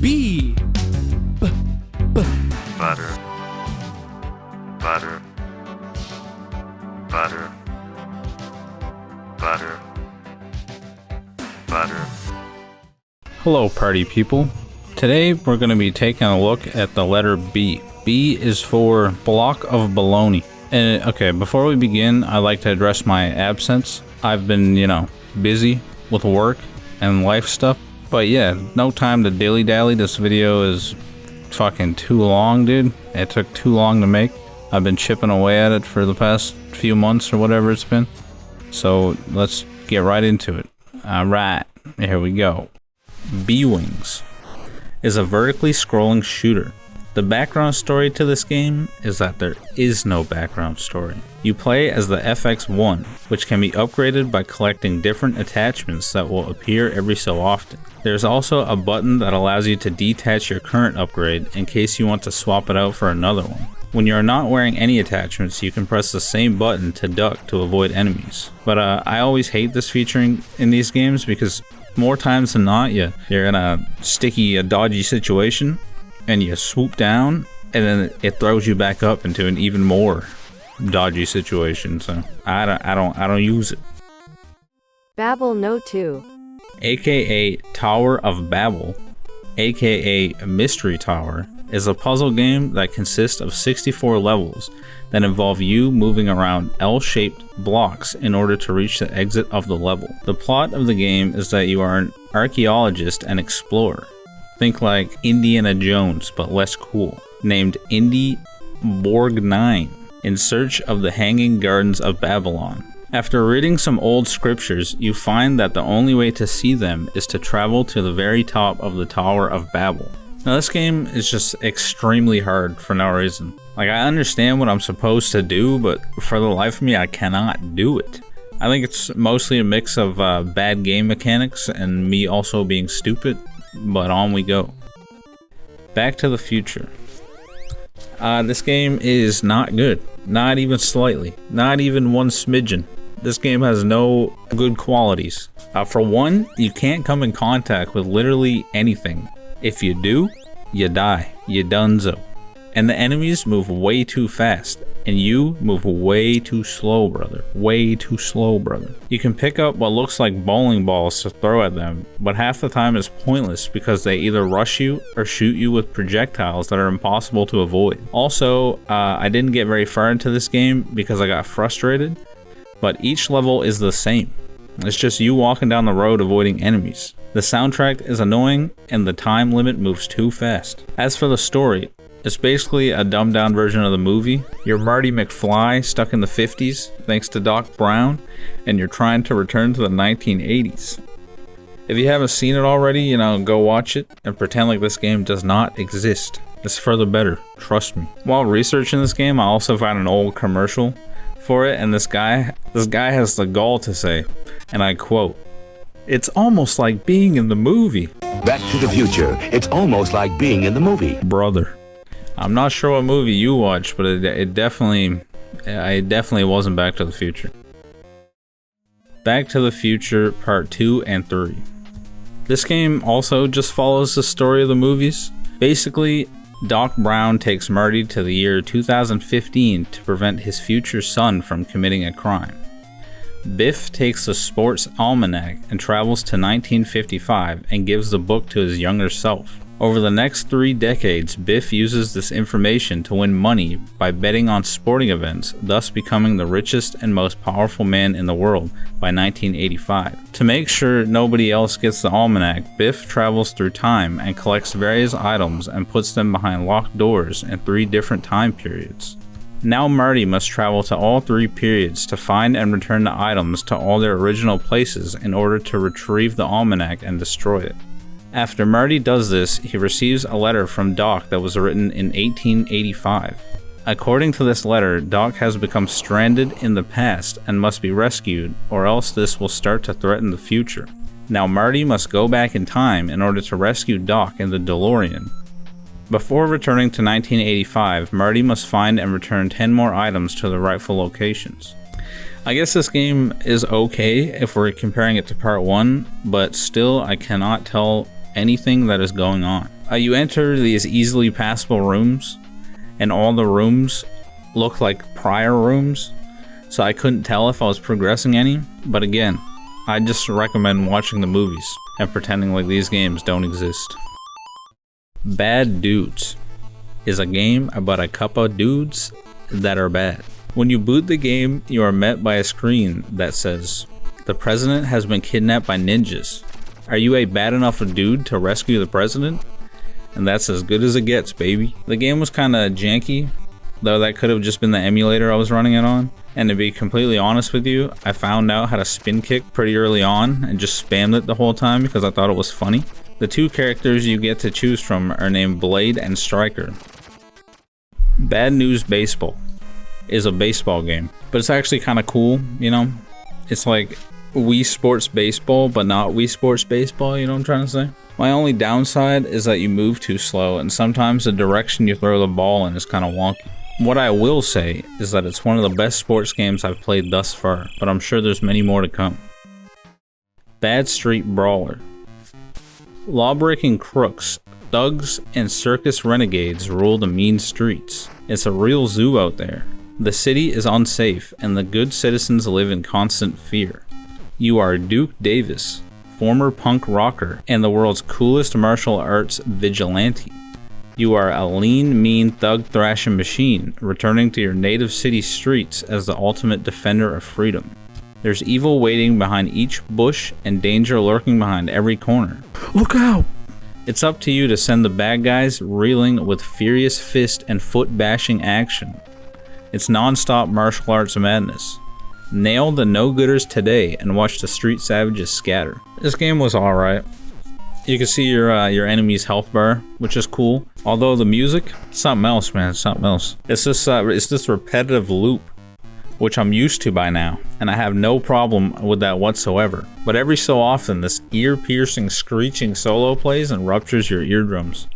B. Butter. Butter. Butter. Butter. Butter. Hello party people. Today we're going to be taking a look at the letter B. B is for block of baloney. And okay, before we begin, I'd like to address my absence. I've been, busy with work and life stuff. But yeah, no time to dilly-dally. This video is fucking too long, dude. It took too long to make. I've been chipping away at it for the past few months or whatever it's been. So let's get right into it. Alright, here we go. B-Wings is a vertically scrolling shooter. The background story to this game is that there is no background story. You play as the FX1, which can be upgraded by collecting different attachments that will appear every so often. There's also a button that allows you to detach your current upgrade in case you want to swap it out for another one. When you are not wearing any attachments, you can press the same button to duck to avoid enemies. But I always hate this feature in these games because more times than not, you're in a sticky, dodgy situation, and you swoop down, and then it throws you back up into an even more dodgy situation. So I don't use it. Babel No 2, AKA Tower of Babel, AKA Mystery Tower, is a puzzle game that consists of 64 levels that involve you moving around L-shaped blocks in order to reach the exit of the level. The plot of the game is that you are an archaeologist and explorer. Think like Indiana Jones, but less cool, named Indy Borg 9, in search of the Hanging Gardens of Babylon. After reading some old scriptures, you find that the only way to see them is to travel to the very top of the Tower of Babel. Now this game is just extremely hard for no reason. Like, I understand what I'm supposed to do, but for the life of me, I cannot do it. I think it's mostly a mix of bad game mechanics and me also being stupid. But on we go. Back to the Future. This game is not good. Not even slightly. Not even one smidgen. This game has no good qualities. For one, you can't come in contact with literally anything. If you do, you die. You donezo. And the enemies move way too fast. And you move way too slow, brother. Way too slow, brother. You can pick up what looks like bowling balls to throw at them, but half the time it's pointless because they either rush you or shoot you with projectiles that are impossible to avoid. Also, I didn't get very far into this game because I got frustrated, but each level is the same. It's just you walking down the road avoiding enemies. The soundtrack is annoying and the time limit moves too fast. As for the story, it's basically a dumbed down version of the movie. You're Marty McFly stuck in the 50s thanks to Doc Brown, and you're trying to return to the 1980s. If you haven't seen it already, go watch it and pretend like this game does not exist. It's for the better, trust me. While researching this game, I also found an old commercial for it, and this guy has the gall to say, and I quote, "It's almost like being in the movie." Back to the Future. It's almost like being in the movie. Brother. I'm not sure what movie you watched, but it definitely wasn't Back to the Future. Back to the Future Part 2 and 3. This game also just follows the story of the movies. Basically, Doc Brown takes Marty to the year 2015 to prevent his future son from committing a crime. Biff takes the sports almanac and travels to 1955 and gives the book to his younger self. Over the next 3 decades, Biff uses this information to win money by betting on sporting events, thus becoming the richest and most powerful man in the world by 1985. To make sure nobody else gets the almanac, Biff travels through time and collects various items and puts them behind locked doors in 3 different time periods. Now Marty must travel to all 3 periods to find and return the items to all their original places in order to retrieve the almanac and destroy it. After Marty does this, he receives a letter from Doc that was written in 1885. According to this letter, Doc has become stranded in the past and must be rescued, or else this will start to threaten the future. Now Marty must go back in time in order to rescue Doc in the DeLorean. Before returning to 1985, Marty must find and return 10 more items to the rightful locations. I guess this game is okay if we're comparing it to part 1, but still I cannot tell anything that is going on. You enter these easily passable rooms, and all the rooms look like prior rooms, so I couldn't tell if I was progressing any. But again, I just recommend watching the movies and pretending like these games don't exist. Bad Dudes is a game about a couple of dudes that are bad. When you boot the game, you are met by a screen that says, "The president has been kidnapped by ninjas. Are you a bad enough dude to rescue the president?" And that's as good as it gets, baby. The game was kinda janky, though that could have just been the emulator I was running it on. And to be completely honest with you, I found out how to spin kick pretty early on and just spammed it the whole time because I thought it was funny. The two characters you get to choose from are named Blade and Striker. Bad News Baseball is a baseball game, but it's actually kinda cool, you know? It's like Wii Sports Baseball, but not Wii Sports Baseball, you know what I'm trying to say? My only downside is that you move too slow, and sometimes the direction you throw the ball in is kind of wonky. What I will say is that it's one of the best sports games I've played thus far, but I'm sure there's many more to come. Bad Street Brawler. Lawbreaking crooks, thugs, and circus renegades rule the mean streets. It's a real zoo out there. The city is unsafe, and the good citizens live in constant fear. You are Duke Davis, former punk rocker, and the world's coolest martial arts vigilante. You are a lean, mean thug thrashing machine, returning to your native city streets as the ultimate defender of freedom. There's evil waiting behind each bush and danger lurking behind every corner. Look out! It's up to you to send the bad guys reeling with furious fist and foot bashing action. It's non-stop martial arts madness. Nail the no-gooders today and watch the street savages scatter. This game was alright. You can see your enemy's health bar, which is cool. Although the music, something else, man, something else. It's this repetitive loop, which I'm used to by now, and I have no problem with that whatsoever. But every so often, this ear-piercing, screeching solo plays and ruptures your eardrums,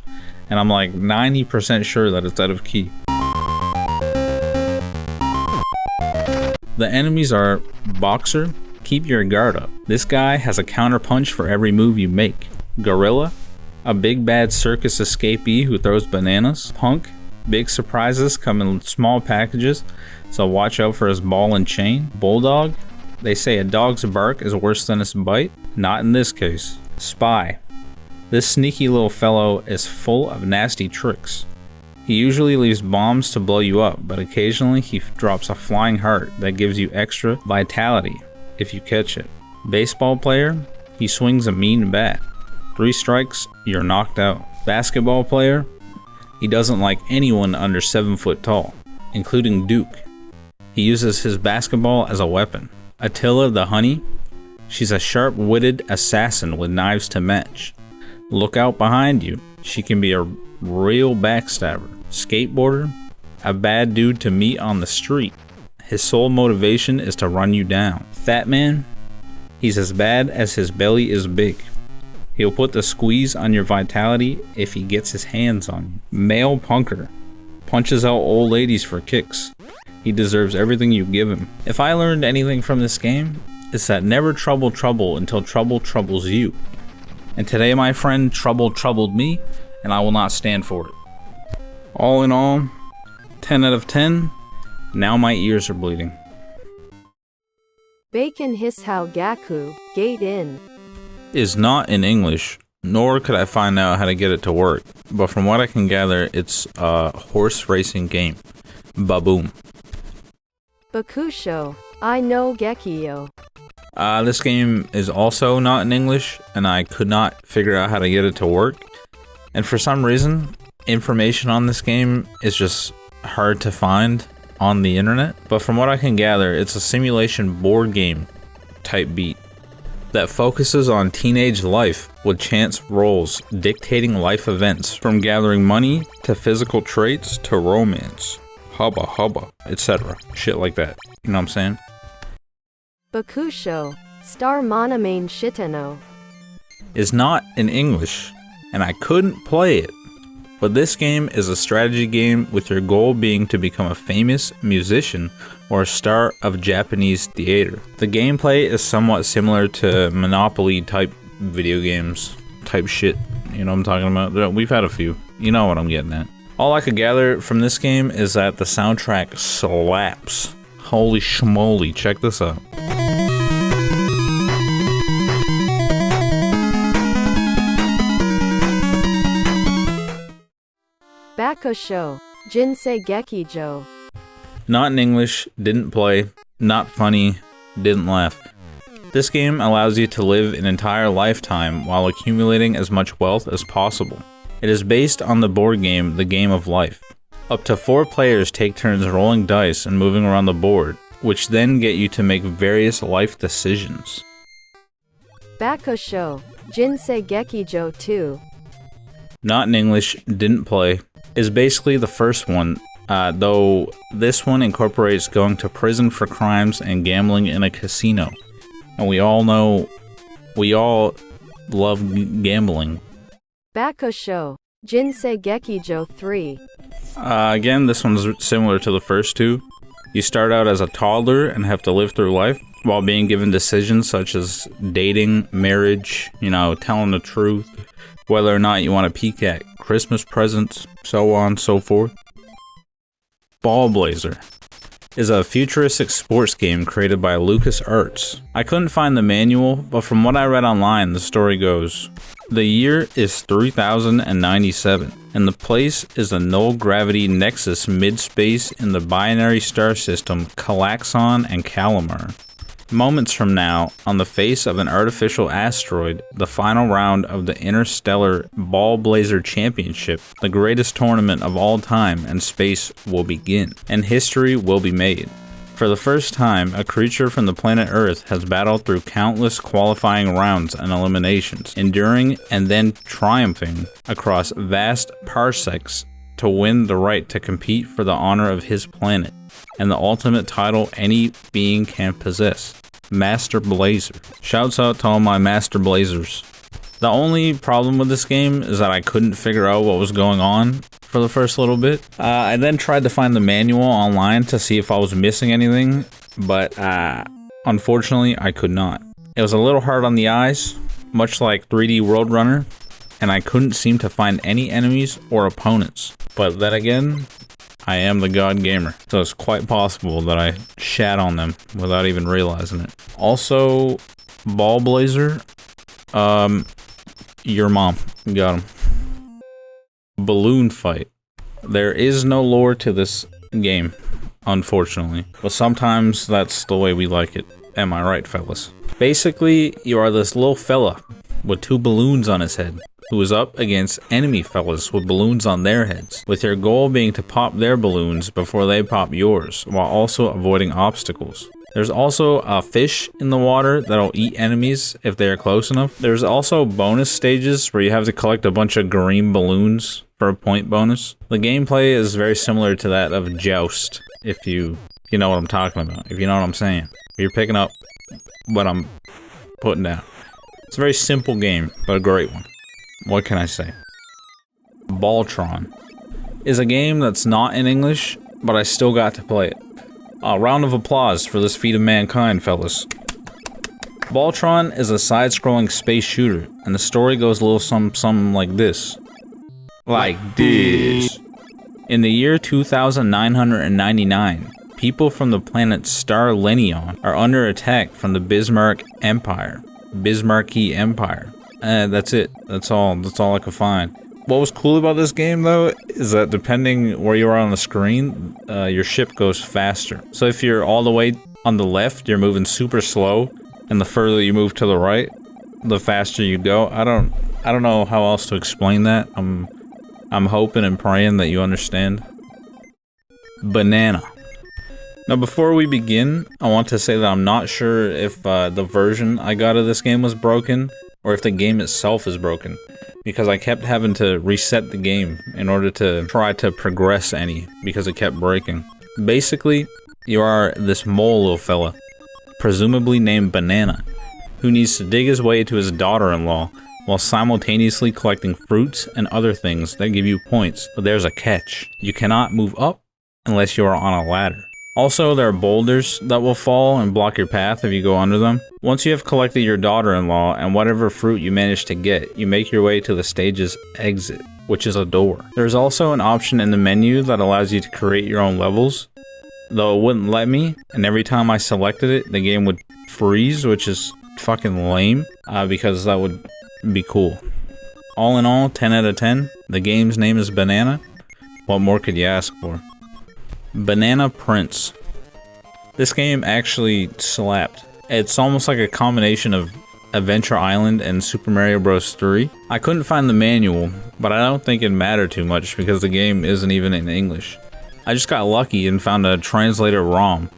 and I'm like 90% sure that it's out of key. The enemies are Boxer, keep your guard up. This guy has a counter punch for every move you make. Gorilla, a big bad circus escapee who throws bananas. Punk, big surprises come in small packages, so watch out for his ball and chain. Bulldog, they say a dog's bark is worse than its bite. Not in this case. Spy, this sneaky little fellow is full of nasty tricks. He usually leaves bombs to blow you up, but occasionally he drops a flying heart that gives you extra vitality if you catch it. Baseball player, he swings a mean bat. 3 strikes, you're knocked out. Basketball player, he doesn't like anyone under 7 foot tall, including Duke. He uses his basketball as a weapon. Attila the Honey, she's a sharp-witted assassin with knives to match. Look out behind you, she can be a real backstabber. Skateboarder, a bad dude to meet on the street. His sole motivation is to run you down. Fat Man, he's as bad as his belly is big. He'll put the squeeze on your vitality if he gets his hands on you. Male Punker, punches out old ladies for kicks. He deserves everything you give him. If I learned anything from this game, it's that never trouble trouble until trouble troubles you. And today, my friend, trouble troubled me, and I will not stand for it. All in all, 10 out of 10. Now my ears are bleeding. Bacon Hisao Gaku, Gate In. Is not in English, nor could I find out how to get it to work. But from what I can gather, it's a horse racing game. Baboom. Bakusho, I know Gekio. This game is also not in English, and I could not figure out how to get it to work. And for some reason, information on this game is just hard to find on the internet. But from what I can gather, it's a simulation board game type beat that focuses on teenage life with chance rolls dictating life events, from gathering money to physical traits to romance, hubba hubba, etc. Shit like that. You know what I'm saying? Bakusho, Star Monomane Shitano. Is not in English, and I couldn't play it. But this game is a strategy game with your goal being to become a famous musician or a star of Japanese theater. The gameplay is somewhat similar to Monopoly type video games type shit. You know what I'm talking about? We've had a few. You know what I'm getting at. All I could gather from this game is that the soundtrack slaps. Holy schmoly, check this out. Bakusho, Jinsei Gekijo. Not in English, didn't play, not funny, didn't laugh. This game allows you to live an entire lifetime while accumulating as much wealth as possible. It is based on the board game The Game of Life. Up to 4 players take turns rolling dice and moving around the board, which then get you to make various life decisions. Bakusho, Jinsei Gekijo 2. Not in English, didn't play, is basically the first one, though this one incorporates going to prison for crimes and gambling in a casino. And we all love gambling. Bakusho, Jinsei Gekijo 3. Again, this one's similar to the first two. You start out as a toddler and have to live through life while being given decisions such as dating, marriage, telling the truth, whether or not you want to peek at Christmas presents, so on and so forth. Ballblazer is a futuristic sports game created by LucasArts. I couldn't find the manual, but from what I read online, the story goes, the year is 3097, and the place is a null-gravity nexus mid-space in the binary star system Calaxon and Calamar. Moments from now, on the face of an artificial asteroid, the final round of the Interstellar Ballblazer Championship, the greatest tournament of all time and space, will begin, and history will be made. For the first time, a creature from the planet Earth has battled through countless qualifying rounds and eliminations, enduring and then triumphing across vast parsecs to win the right to compete for the honor of his planet, and the ultimate title any being can possess, Master Blazer. Shouts out to all my Master Blazers. The only problem with this game is that I couldn't figure out what was going on for the first little bit. I then tried to find the manual online to see if I was missing anything, but unfortunately I could not. It was a little hard on the eyes, much like 3D World Runner, and I couldn't seem to find any enemies or opponents. But then again, I am the God Gamer, so it's quite possible that I shat on them without even realizing it. Also, Ballblazer, your mom got him. Balloon Fight. There is no lore to this game, unfortunately, but sometimes that's the way we like it. Am I right, fellas? Basically, you are this little fella with 2 balloons on his head, who is up against enemy fellas with balloons on their heads, with your goal being to pop their balloons before they pop yours, while also avoiding obstacles. There's also a fish in the water that'll eat enemies if they are close enough. There's also bonus stages where you have to collect a bunch of green balloons for a point bonus. The gameplay is very similar to that of Joust, if you know what I'm talking about, if you know what I'm saying. If you're picking up what I'm putting down. It's a very simple game, but a great one. What can I say? Baltron is a game that's not in English, but I still got to play it. A round of applause for this feat of mankind, fellas. Baltron is a side-scrolling space shooter, and the story goes a little something like this. Like this. In the year 2999, people from the planet Star Lenion are under attack from the Bismarcky Empire. That's it. That's all I could find. What was cool about this game, though, is that depending where you are on the screen, your ship goes faster. So if you're all the way on the left, you're moving super slow, and the further you move to the right, the faster you go. I don't know how else to explain that. I'm hoping and praying that you understand. Banana. Now, before we begin, I want to say that I'm not sure if the version I got of this game was broken, or if the game itself is broken, because I kept having to reset the game in order to try to progress any, because it kept breaking. Basically, you are this mole little fella, presumably named Banana, who needs to dig his way to his daughter-in-law while simultaneously collecting fruits and other things that give you points. But there's a catch. You cannot move up unless you are on a ladder. Also, there are boulders that will fall and block your path if you go under them. Once you have collected your daughter-in-law and whatever fruit you manage to get, you make your way to the stage's exit, which is a door. There's also an option in the menu that allows you to create your own levels, though it wouldn't let me, and every time I selected it, the game would freeze, which is fucking lame, because that would be cool. All in all, 10 out of 10. The game's name is Banana. What more could you ask for? Banana Prince. This game actually slapped. It's almost like a combination of Adventure Island and Super Mario Bros. 3. I couldn't find the manual, but I don't think it mattered too much because the game isn't even in English. I just got lucky and found a translated ROM.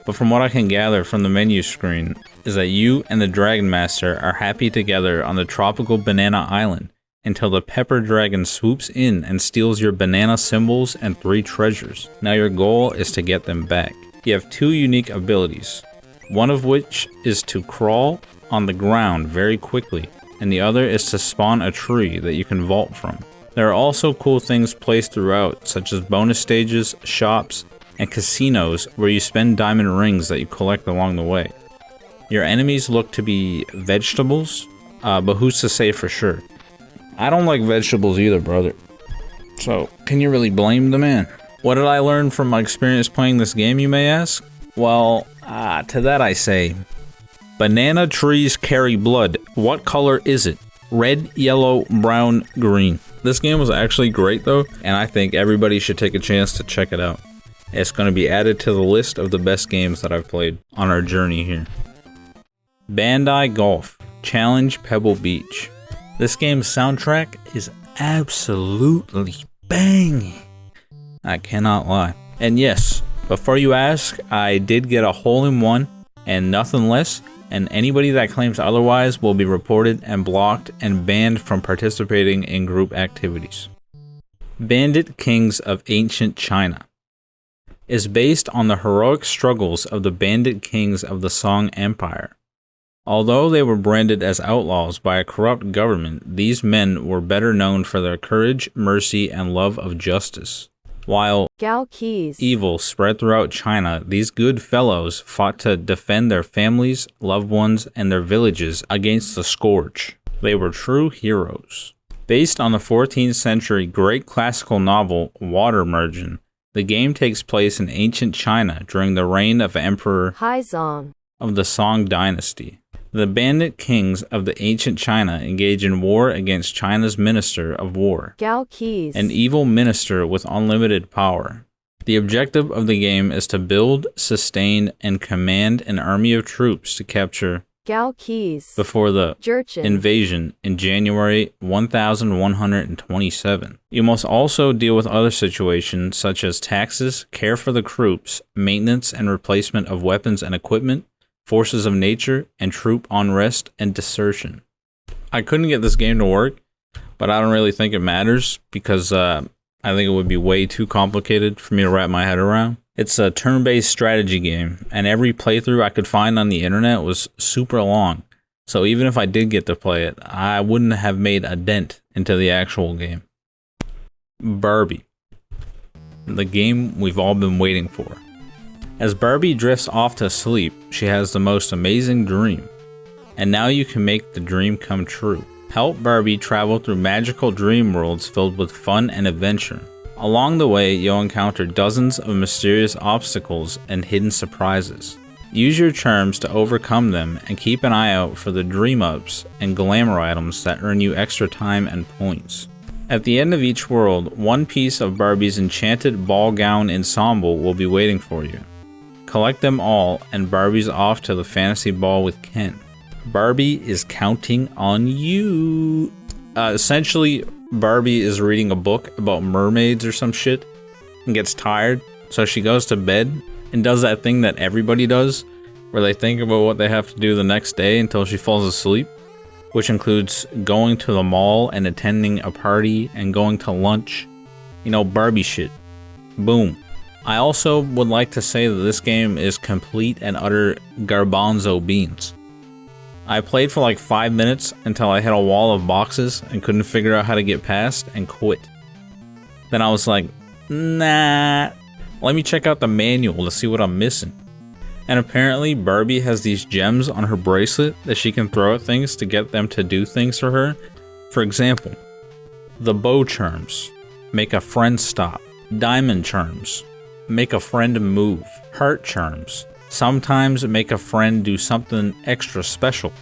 But from what I can gather from the menu screen, is that you and the Dragon Master are happy together on the tropical Banana Island until the Pepper Dragon swoops in and steals your banana symbols and 3 treasures. Now your goal is to get them back. You have 2 unique abilities, one of which is to crawl on the ground very quickly, and the other is to spawn a tree that you can vault from. There are also cool things placed throughout, such as bonus stages, shops, and casinos where you spend diamond rings that you collect along the way. Your enemies look to be vegetables, but who's to say for sure? I don't like vegetables either, brother. So, can you really blame the man? What did I learn from my experience playing this game, you may ask? Well, to that I say, banana trees carry blood. What color is it? Red, yellow, brown, green. This game was actually great though, and I think everybody should take a chance to check it out. It's going to be added to the list of the best games that I've played on our journey here. Bandai Golf Challenge Pebble Beach. This game's soundtrack is absolutely banging. I cannot lie. And yes, before you ask, I did get a hole-in-one and nothing less, and anybody that claims otherwise will be reported and blocked and banned from participating in group activities. Bandit Kings of Ancient China is based on the heroic struggles of the bandit kings of the Song Empire. Although they were branded as outlaws by a corrupt government, these men were better known for their courage, mercy, and love of justice. While evil spread throughout China, these good fellows fought to defend their families, loved ones, and their villages against the scourge. They were true heroes. Based on the 14th century great classical novel Water Merchant, the game takes place in ancient China during the reign of Emperor Haizong of the Song dynasty. The bandit kings of the ancient China engage in war against China's Minister of War, an evil minister with unlimited power. The objective of the game is to build, sustain, and command an army of troops to capture before the invasion in January 1127. You must also deal with other situations such as taxes, care for the troops, maintenance and replacement of weapons and equipment, forces of nature, and troop unrest and desertion. I couldn't get this game to work, but I don't really think it matters because I think it would be way too complicated for me to wrap my head around. It's a turn-based strategy game, and every playthrough I could find on the internet was super long. So even if I did get to play it, I wouldn't have made a dent into the actual game. Barbie. The game we've all been waiting for. As Barbie drifts off to sleep, she has the most amazing dream. And now you can make the dream come true. Help Barbie travel through magical dream worlds filled with fun and adventure. Along the way, you'll encounter dozens of mysterious obstacles and hidden surprises. Use your charms to overcome them and keep an eye out for the dream-ups and glamour items that earn you extra time and points. At the end of each world, one piece of Barbie's enchanted ball gown ensemble will be waiting for you. Collect them all, and Barbie's off to the fantasy ball with Ken. Barbie is counting on you. Essentially, Barbie is reading a book about mermaids or some shit and gets tired, so she goes to bed and does that thing that everybody does, where they think about what they have to do the next day until she falls asleep, which includes going to the mall and attending a party and going to lunch. You know, Barbie shit. Boom. I also would like to say that this game is complete and utter garbanzo beans. I played for like 5 minutes until I hit a wall of boxes and couldn't figure out how to get past and quit. Then I was like, nah, Let me check out the manual to see what I'm missing. And apparently Barbie has these gems on her bracelet that she can throw at things to get them to do things for her. For example, the bow charms make a friend stop. Diamond charms make a friend move. Heart charms sometimes make a friend do something extra special.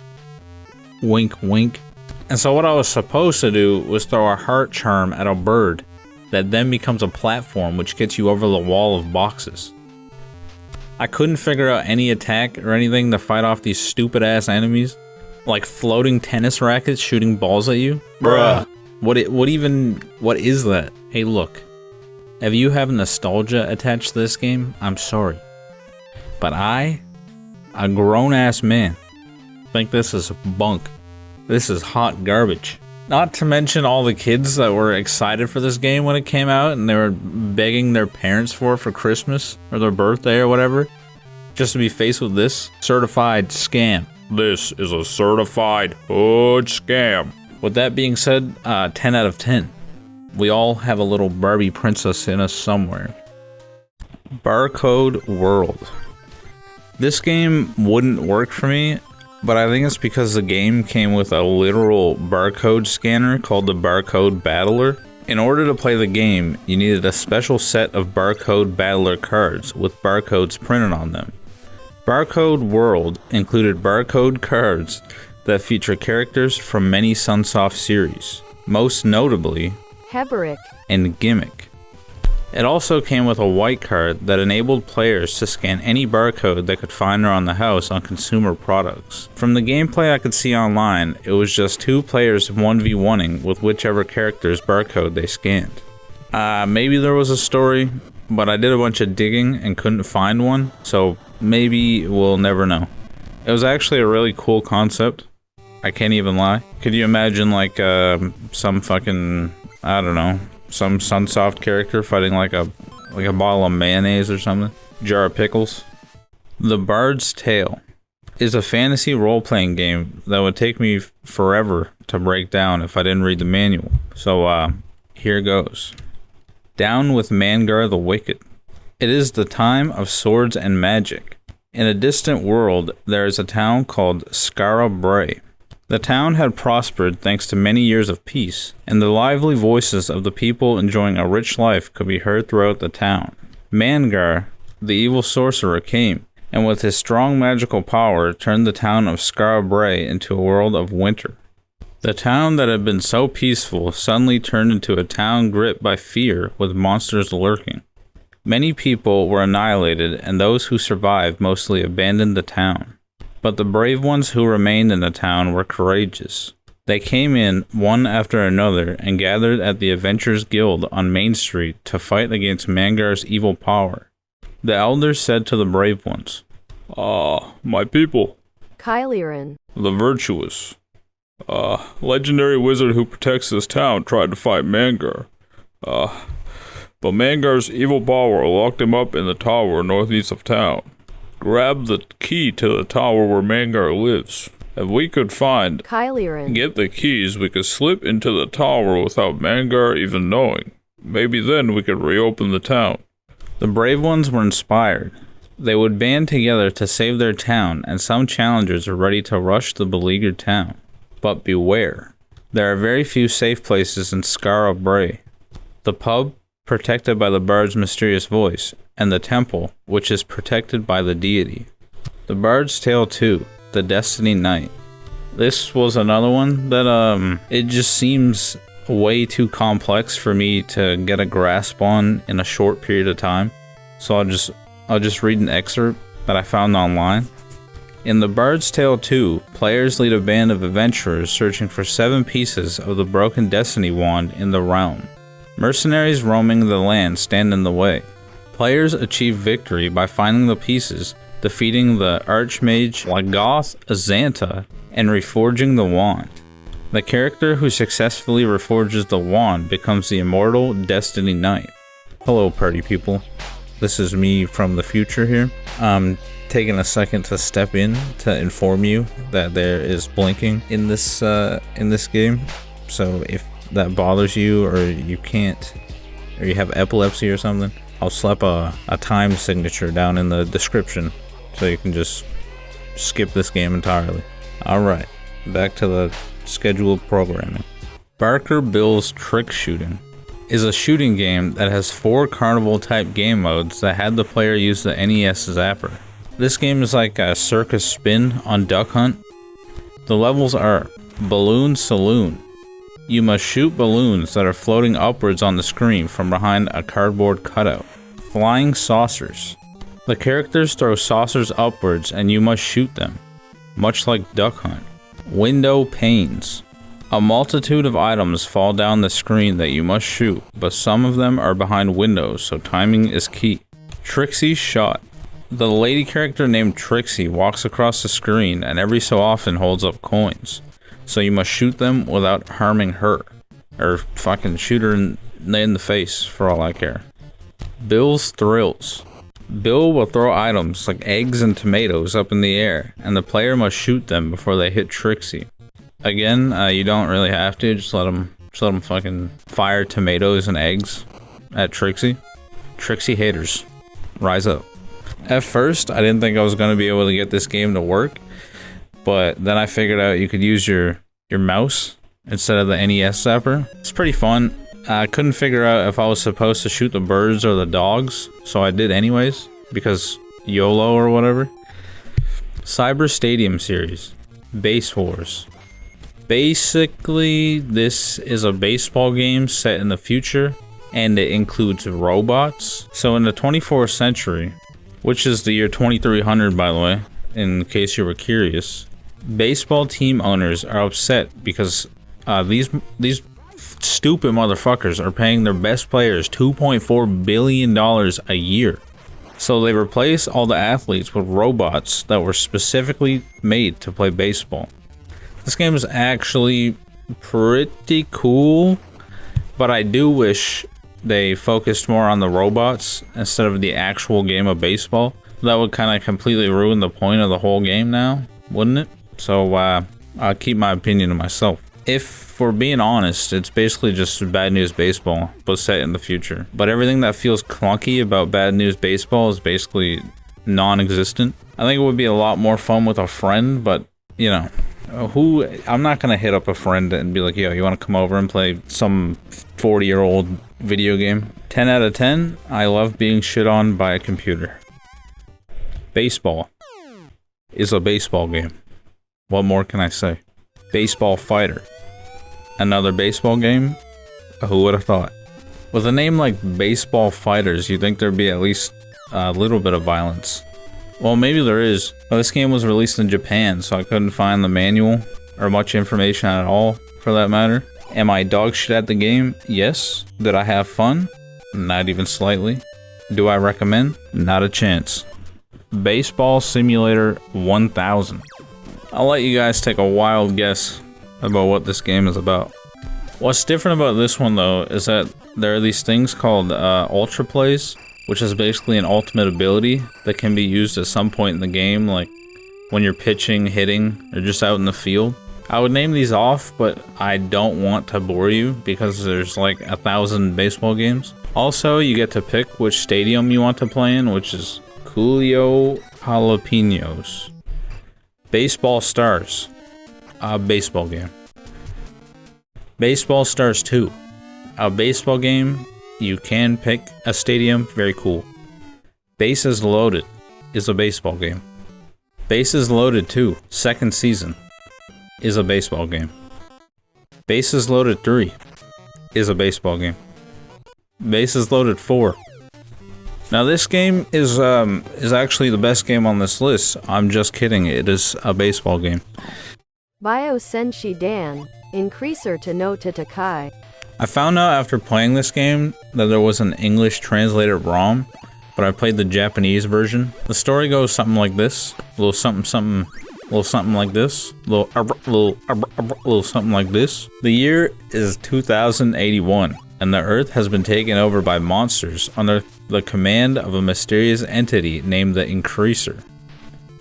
Wink wink. And so what I was supposed to do was throw a heart charm at a bird that then becomes a platform which gets you over the wall of boxes. I couldn't figure out any attack or anything to fight off these stupid ass enemies, like floating tennis rackets shooting balls at you. Bruh. What is that? Hey look, if you have nostalgia attached to this game, I'm sorry. But I, a grown ass man, think this is bunk. This is hot garbage. Not to mention all the kids that were excited for this game when it came out and they were begging their parents for Christmas or their birthday or whatever, just to be faced with this certified scam. This is a certified hood scam. With that being said, 10 out of 10. We all have a little Barbie princess in us somewhere. Barcode World. This game wouldn't work for me, but I think it's because the game came with a literal barcode scanner called the Barcode Battler. In order to play the game, you needed a special set of Barcode Battler cards with barcodes printed on them. Barcode World included barcode cards that feature characters from many Sunsoft series, most notably Heberick and Gimmick. It also came with a white card that enabled players to scan any barcode they could find around the house on consumer products. From the gameplay I could see online, it was just 2 players 1v1ing with whichever character's barcode they scanned. Maybe there was a story, but I did a bunch of digging and couldn't find one, so maybe we'll never know. It was actually a really cool concept. I can't even lie. Could you imagine like some fucking, I don't know, some Sunsoft character fighting like a bottle of mayonnaise or something? Jar of pickles. The Bard's Tale is a fantasy role-playing game that would take me forever to break down if I didn't read the manual. So here goes. Down with Mangar the Wicked. It is the time of swords and magic. In a distant world, there is a town called Skara Brae. The town had prospered thanks to many years of peace, and the lively voices of the people enjoying a rich life could be heard throughout the town. Mangar, the evil sorcerer, came, and with his strong magical power turned the town of Skara Brae into a world of winter. The town that had been so peaceful suddenly turned into a town gripped by fear with monsters lurking. Many people were annihilated, and those who survived mostly abandoned the town. But the brave ones who remained in the town were courageous. They came in one after another and gathered at the Adventurers Guild on Main Street to fight against Mangar's evil power. The elders said to the brave ones, my people, Kyliran the virtuous, legendary wizard who protects this town tried to fight Mangar. But Mangar's evil power locked him up in the tower northeast of town. Grab the key to the tower where Mangar lives. If we could get the keys, we could slip into the tower without Mangar even knowing. Maybe then we could reopen the town. The brave ones were inspired. They would band together to save their town, and some challengers were ready to rush the beleaguered town. But beware. There are very few safe places in Skara Brae. The pub, protected by the bard's mysterious voice, and the temple, which is protected by the deity. The Bard's Tale 2, The Destiny Knight. This was another one that it just seems way too complex for me to get a grasp on in a short period of time. So I'll just read an excerpt that I found online. In The Bard's Tale 2, players lead a band of adventurers searching for 7 pieces of the broken destiny wand in the realm. Mercenaries roaming the land stand in the way. Players achieve victory by finding the pieces, defeating the Archmage Lagoth Azanta, and reforging the wand. The character who successfully reforges the wand becomes the immortal Destiny Knight. Hello party people, this is me from the future here. I'm taking a second to step in to inform you that there is blinking in this game. So if that bothers you, or you can't, or you have epilepsy or something, I'll slap a time signature down in the description so you can just skip this game entirely. Alright, back to the scheduled programming. Barker Bill's Trick Shooting is a shooting game that has 4 carnival type game modes that had the player use the NES zapper. This game is like a circus spin on Duck Hunt. The levels are Balloon Saloon. You must shoot balloons that are floating upwards on the screen from behind a cardboard cutout. Flying Saucers. The characters throw saucers upwards and you must shoot them, much like Duck Hunt. Window Panes. A multitude of items fall down the screen that you must shoot, but some of them are behind windows, so timing is key. Trixie's Shot. The lady character named Trixie walks across the screen and every so often holds up coins, so you must shoot them without harming her, or fucking shoot her in the face for all I care. Bill's Thrills. Bill will throw items like eggs and tomatoes up in the air, and the player must shoot them before they hit Trixie. Again, you don't really have to, just let them fucking fire tomatoes and eggs at Trixie. Trixie haters, rise up. At first, I didn't think I was going to be able to get this game to work, but then I figured out you could use your mouse instead of the NES zapper. It's pretty fun. I couldn't figure out if I was supposed to shoot the birds or the dogs, so I did anyways, because YOLO or whatever. Cyber Stadium Series. Base Wars. Basically, this is a baseball game set in the future, and it includes robots. So in the 24th century, which is the year 2300 by the way, in case you were curious, baseball team owners are upset because these stupid motherfuckers are paying their best players $2.4 billion a year. So they replace all the athletes with robots that were specifically made to play baseball. This game is actually pretty cool, but I do wish they focused more on the robots instead of the actual game of baseball. That would kind of completely ruin the point of the whole game now, wouldn't it? So I'll keep my opinion to myself. If we're being honest, it's basically just Bad News Baseball, but set in the future. But everything that feels clunky about Bad News Baseball is basically non-existent. I think it would be a lot more fun with a friend, but you know, I'm not gonna hit up a friend and be like, yo, you wanna come over and play some 40-year-old video game? 10 out of 10, I love being shit on by a computer. Baseball is a baseball game. What more can I say? Baseball Fighter. Another baseball game? Who would have thought? With a name like Baseball Fighters, you'd think there'd be at least a little bit of violence. Well, maybe there is. Well, this game was released in Japan, so I couldn't find the manual or much information at all, for that matter. Am I dog shit at the game? Yes. Did I have fun? Not even slightly. Do I recommend? Not a chance. Baseball Simulator 1000. I'll let you guys take a wild guess about what this game is about. What's different about this one though is that there are these things called Ultra Plays, which is basically an ultimate ability that can be used at some point in the game, like when you're pitching, hitting, or just out in the field. I would name these off, but I don't want to bore you because there's like 1,000 baseball games. Also, you get to pick which stadium you want to play in, which is Julio Jalapenos. Baseball Stars, a baseball game. Baseball Stars 2, a baseball game. You can pick a stadium, very cool. Bases Loaded is a baseball game. Bases Loaded 2, second season, is a baseball game. Bases Loaded 3 is a baseball game. Bases Loaded 4. Now this game is actually the best game on this list. I'm just kidding, it is a baseball game. Bio Senshi Dan, Increaser to no to Takai. I found out after playing this game that there was an English translated ROM, but I played the Japanese version. The story goes something like this. A little something like this. Little something like this. The year is 2081, and the Earth has been taken over by monsters under the command of a mysterious entity named the Increaser.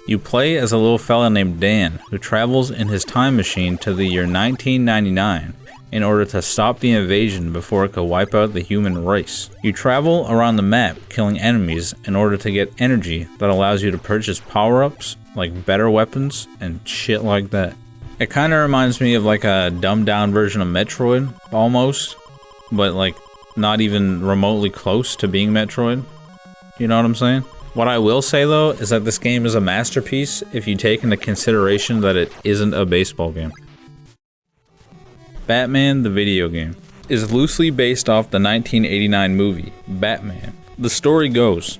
You play as a little fella named Dan, who travels in his time machine to the year 1999 in order to stop the invasion before it could wipe out the human race. You travel around the map killing enemies in order to get energy that allows you to purchase power-ups like better weapons and shit like that. It kind of reminds me of like a dumbed down version of Metroid almost, but like not even remotely close to being Metroid. You know what I'm saying? What I will say though is that this game is a masterpiece if you take into consideration that it isn't a baseball game. Batman the video game is loosely based off the 1989 movie, Batman. The story goes,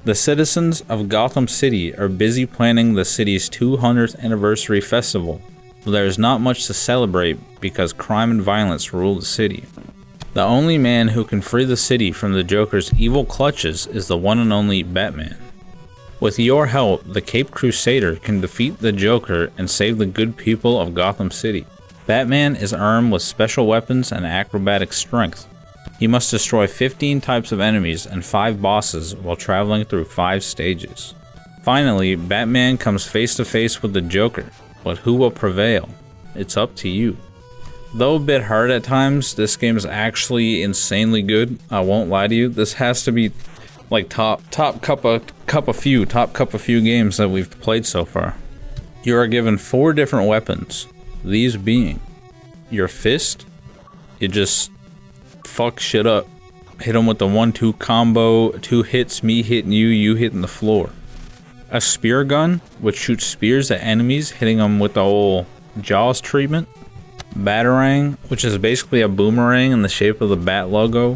the citizens of Gotham City are busy planning the city's 200th anniversary festival, but there is not much to celebrate because crime and violence rule the city. The only man who can free the city from the Joker's evil clutches is the one and only Batman. With your help, the Caped Crusader can defeat the Joker and save the good people of Gotham City. Batman is armed with special weapons and acrobatic strength. He must destroy 15 types of enemies and 5 bosses while traveling through 5 stages. Finally, Batman comes face to face with the Joker, but who will prevail? It's up to you. Though a bit hard at times, this game is actually insanely good. I won't lie to you. This has to be like top cup of few games that we've played so far. You are given 4 different weapons. These being your fist, you just fuck shit up. Hit them with the 1-2 combo, 2 hits, me hitting you, you hitting the floor. A spear gun, which shoots spears at enemies, hitting them with the whole Jaws treatment. Batarang, which is basically a boomerang in the shape of the bat logo.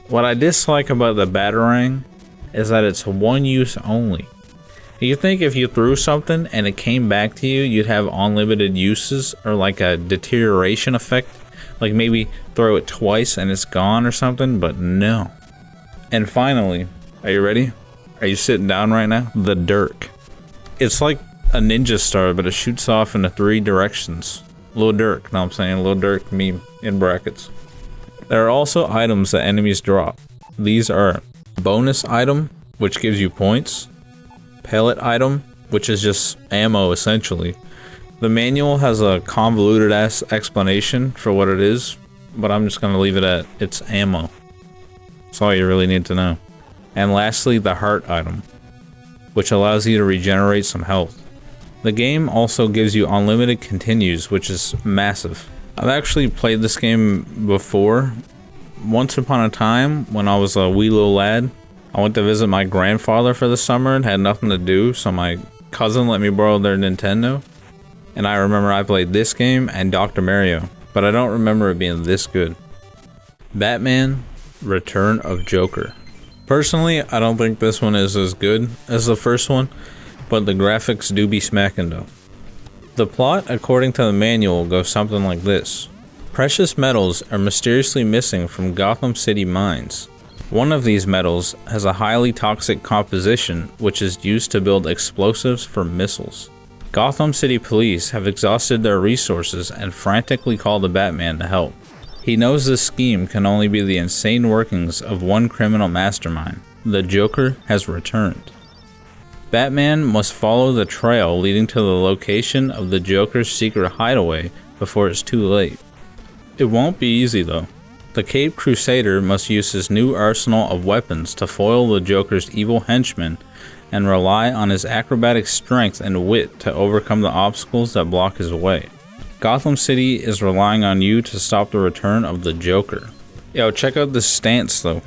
What I dislike about the Batarang is that it's one use only. You think if you threw something and it came back to you, you'd have unlimited uses or like a deterioration effect, like maybe throw it twice and it's gone or something, but no. And finally, are you ready? Are you sitting down right now? The Dirk. It's like a ninja star, but it shoots off into 3 directions. Lil Durk, know what I'm saying? Lil Durk meme in brackets. There are also items that enemies drop. These are bonus item, which gives you points. Pellet item, which is just ammo essentially. The manual has a convoluted ass explanation for what it is, but I'm just gonna leave it at it's ammo. That's all you really need to know. And lastly, the heart item, which allows you to regenerate some health. The game also gives you unlimited continues, which is massive. I've actually played this game before. Once upon a time, when I was a wee little lad, I went to visit my grandfather for the summer and had nothing to do, so my cousin let me borrow their Nintendo. And I remember I played this game and Dr. Mario, but I don't remember it being this good. Batman: Return of Joker. Personally, I don't think this one is as good as the first one, but the graphics do be smacking though. The plot, according to the manual, goes something like this. Precious metals are mysteriously missing from Gotham City mines. One of these metals has a highly toxic composition which is used to build explosives for missiles. Gotham City police have exhausted their resources and frantically call the Batman to help. He knows this scheme can only be the insane workings of one criminal mastermind. The Joker has returned. Batman must follow the trail leading to the location of the Joker's secret hideaway before it's too late. It won't be easy though. The Caped Crusader must use his new arsenal of weapons to foil the Joker's evil henchmen and rely on his acrobatic strength and wit to overcome the obstacles that block his way. Gotham City is relying on you to stop the return of the Joker. Yo, check out this stance though.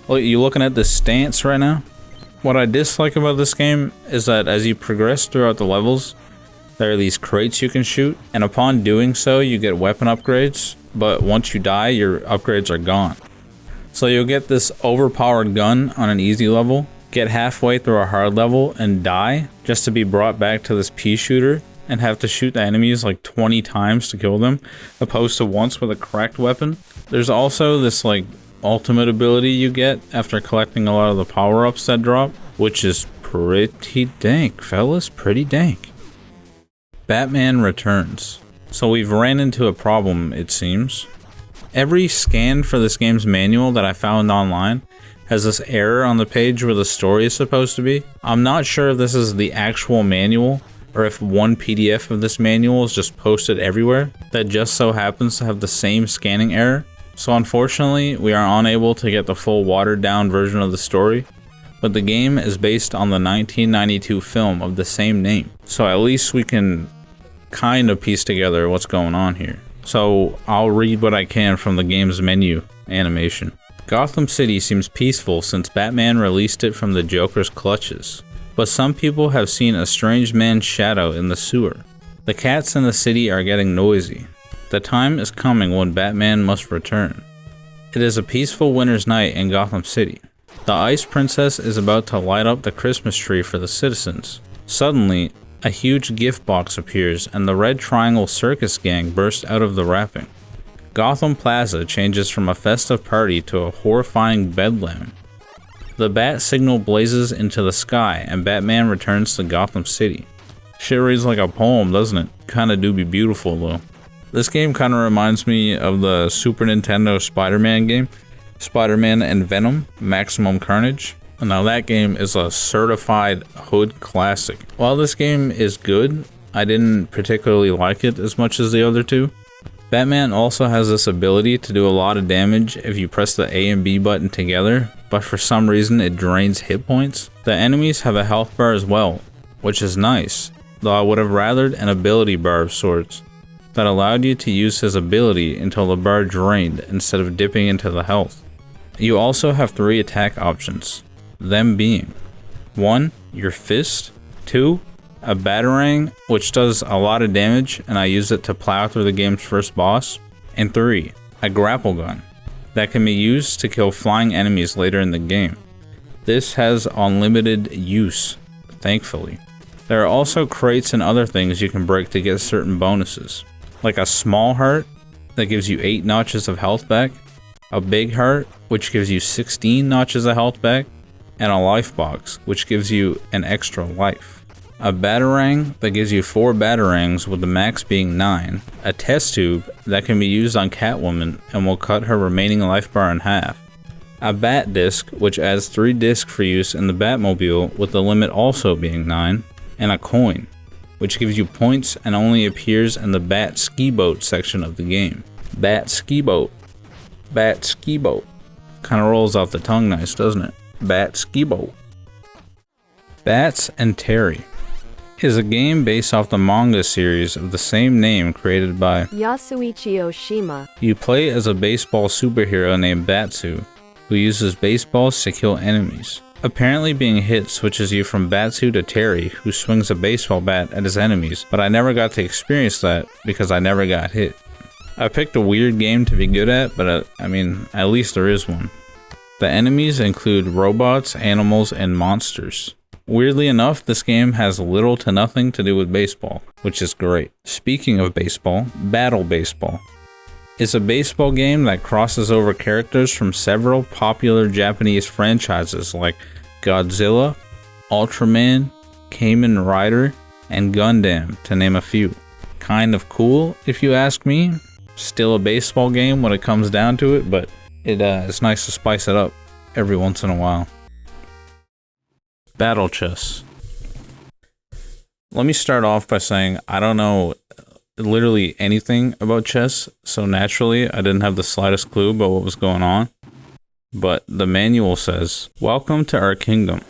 Look, you looking at this stance right now? What I dislike about this game is that as you progress throughout the levels, there are these crates you can shoot, and upon doing so you get weapon upgrades, but once you die your upgrades are gone. So you'll get this overpowered gun on an easy level, get halfway through a hard level and die just to be brought back to this pea shooter and have to shoot the enemies like 20 times to kill them, opposed to once with a cracked weapon. There's also this like ultimate ability you get after collecting a lot of the power-ups that drop, which is pretty dank, fellas, pretty dank. Batman Returns. So we've ran into a problem, it seems. Every scan for this game's manual that I found online has this error on the page where the story is supposed to be. I'm not sure if this is the actual manual, or if one PDF of this manual is just posted everywhere that just so happens to have the same scanning error. So unfortunately, we are unable to get the full watered down version of the story, but the game is based on the 1992 film of the same name. So at least we can kind of piece together what's going on here. So I'll read what I can from the game's menu animation. Gotham City seems peaceful since Batman released it from the Joker's clutches, but some people have seen a strange man's shadow in the sewer. The cats in the city are getting noisy. The time is coming when Batman must return. It is a peaceful winter's night in Gotham City. The Ice Princess is about to light up the Christmas tree for the citizens. Suddenly, a huge gift box appears and the Red Triangle Circus Gang bursts out of the wrapping. Gotham Plaza changes from a festive party to a horrifying bedlam. The bat signal blazes into the sky and Batman returns to Gotham City. Shit reads like a poem, doesn't it? Kinda do be beautiful though. This game kinda reminds me of the Super Nintendo Spider-Man game, Spider-Man and Venom, Maximum Carnage. Now that game is a certified hood classic. While this game is good, I didn't particularly like it as much as the other two. Batman also has this ability to do a lot of damage if you press the A and B button together, but for some reason it drains hit points. The enemies have a health bar as well, which is nice, though I would have rathered an ability bar of sorts that allowed you to use his ability until the bar drained instead of dipping into the health. You also have 3 attack options, them being 1. Your fist, 2. A batarang, which does a lot of damage and I use it to plow through the game's first boss, and 3. A grapple gun that can be used to kill flying enemies later in the game. This has unlimited use, thankfully. There are also crates and other things you can break to get certain bonuses, like a small heart that gives you 8 notches of health back, a big heart which gives you 16 notches of health back, and a life box which gives you an extra life. A batarang that gives you 4 batarangs with the max being 9, a test tube that can be used on Catwoman and will cut her remaining life bar in half, a bat disc which adds 3 discs for use in the Batmobile with the limit also being 9, and a coin which gives you points and only appears in the Bat Ski Boat section of the game. Bat Ski Boat. Bat Ski Boat. Kinda rolls off the tongue nice, doesn't it? Bat Ski Boat. Bats and Terry is a game based off the manga series of the same name created by Yasuichi Oshima. You play as a baseball superhero named Batsu, who uses baseballs to kill enemies. Apparently being hit switches you from Batsu to Terry, who swings a baseball bat at his enemies, but I never got to experience that because I never got hit. I picked a weird game to be good at, but I mean, at least there is one. The enemies include robots, animals, and monsters. Weirdly enough, this game has little to nothing to do with baseball, which is great. Speaking of baseball, Battle Baseball is a baseball game that crosses over characters from several popular Japanese franchises like Godzilla, Ultraman, Kamen Rider, and Gundam, to name a few. Kind of cool, if you ask me. Still a baseball game when it comes down to it, but it's nice to spice it up every once in a while. Battle chess. Let me start off by saying I don't know literally anything about chess, so naturally I didn't have the slightest clue about what was going on. But the manual says, "Welcome to our kingdom.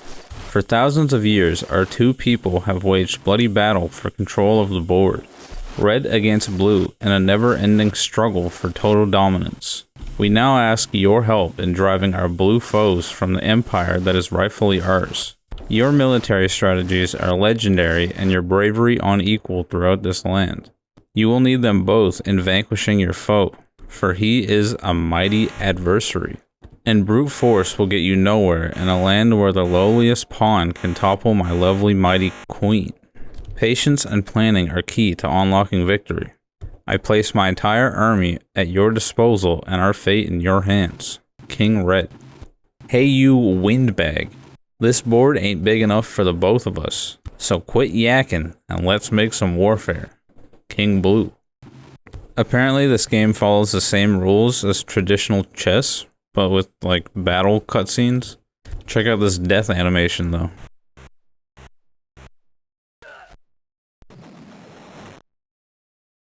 For thousands of years, our 2 people have waged bloody battle for control of the board. Red against blue in a never-ending struggle for total dominance. We now ask your help in driving our blue foes from the empire that is rightfully ours. Your military strategies are legendary and your bravery unequal throughout this land. You will need them both in vanquishing your foe, for he is a mighty adversary. And brute force will get you nowhere in a land where the lowliest pawn can topple my lovely mighty queen. Patience and planning are key to unlocking victory. I place my entire army at your disposal and our fate in your hands. King Red. Hey you windbag. This board ain't big enough for the both of us, so quit yakking and let's make some warfare. King Blue." Apparently this game follows the same rules as traditional chess, but with like battle cutscenes. Check out this death animation though.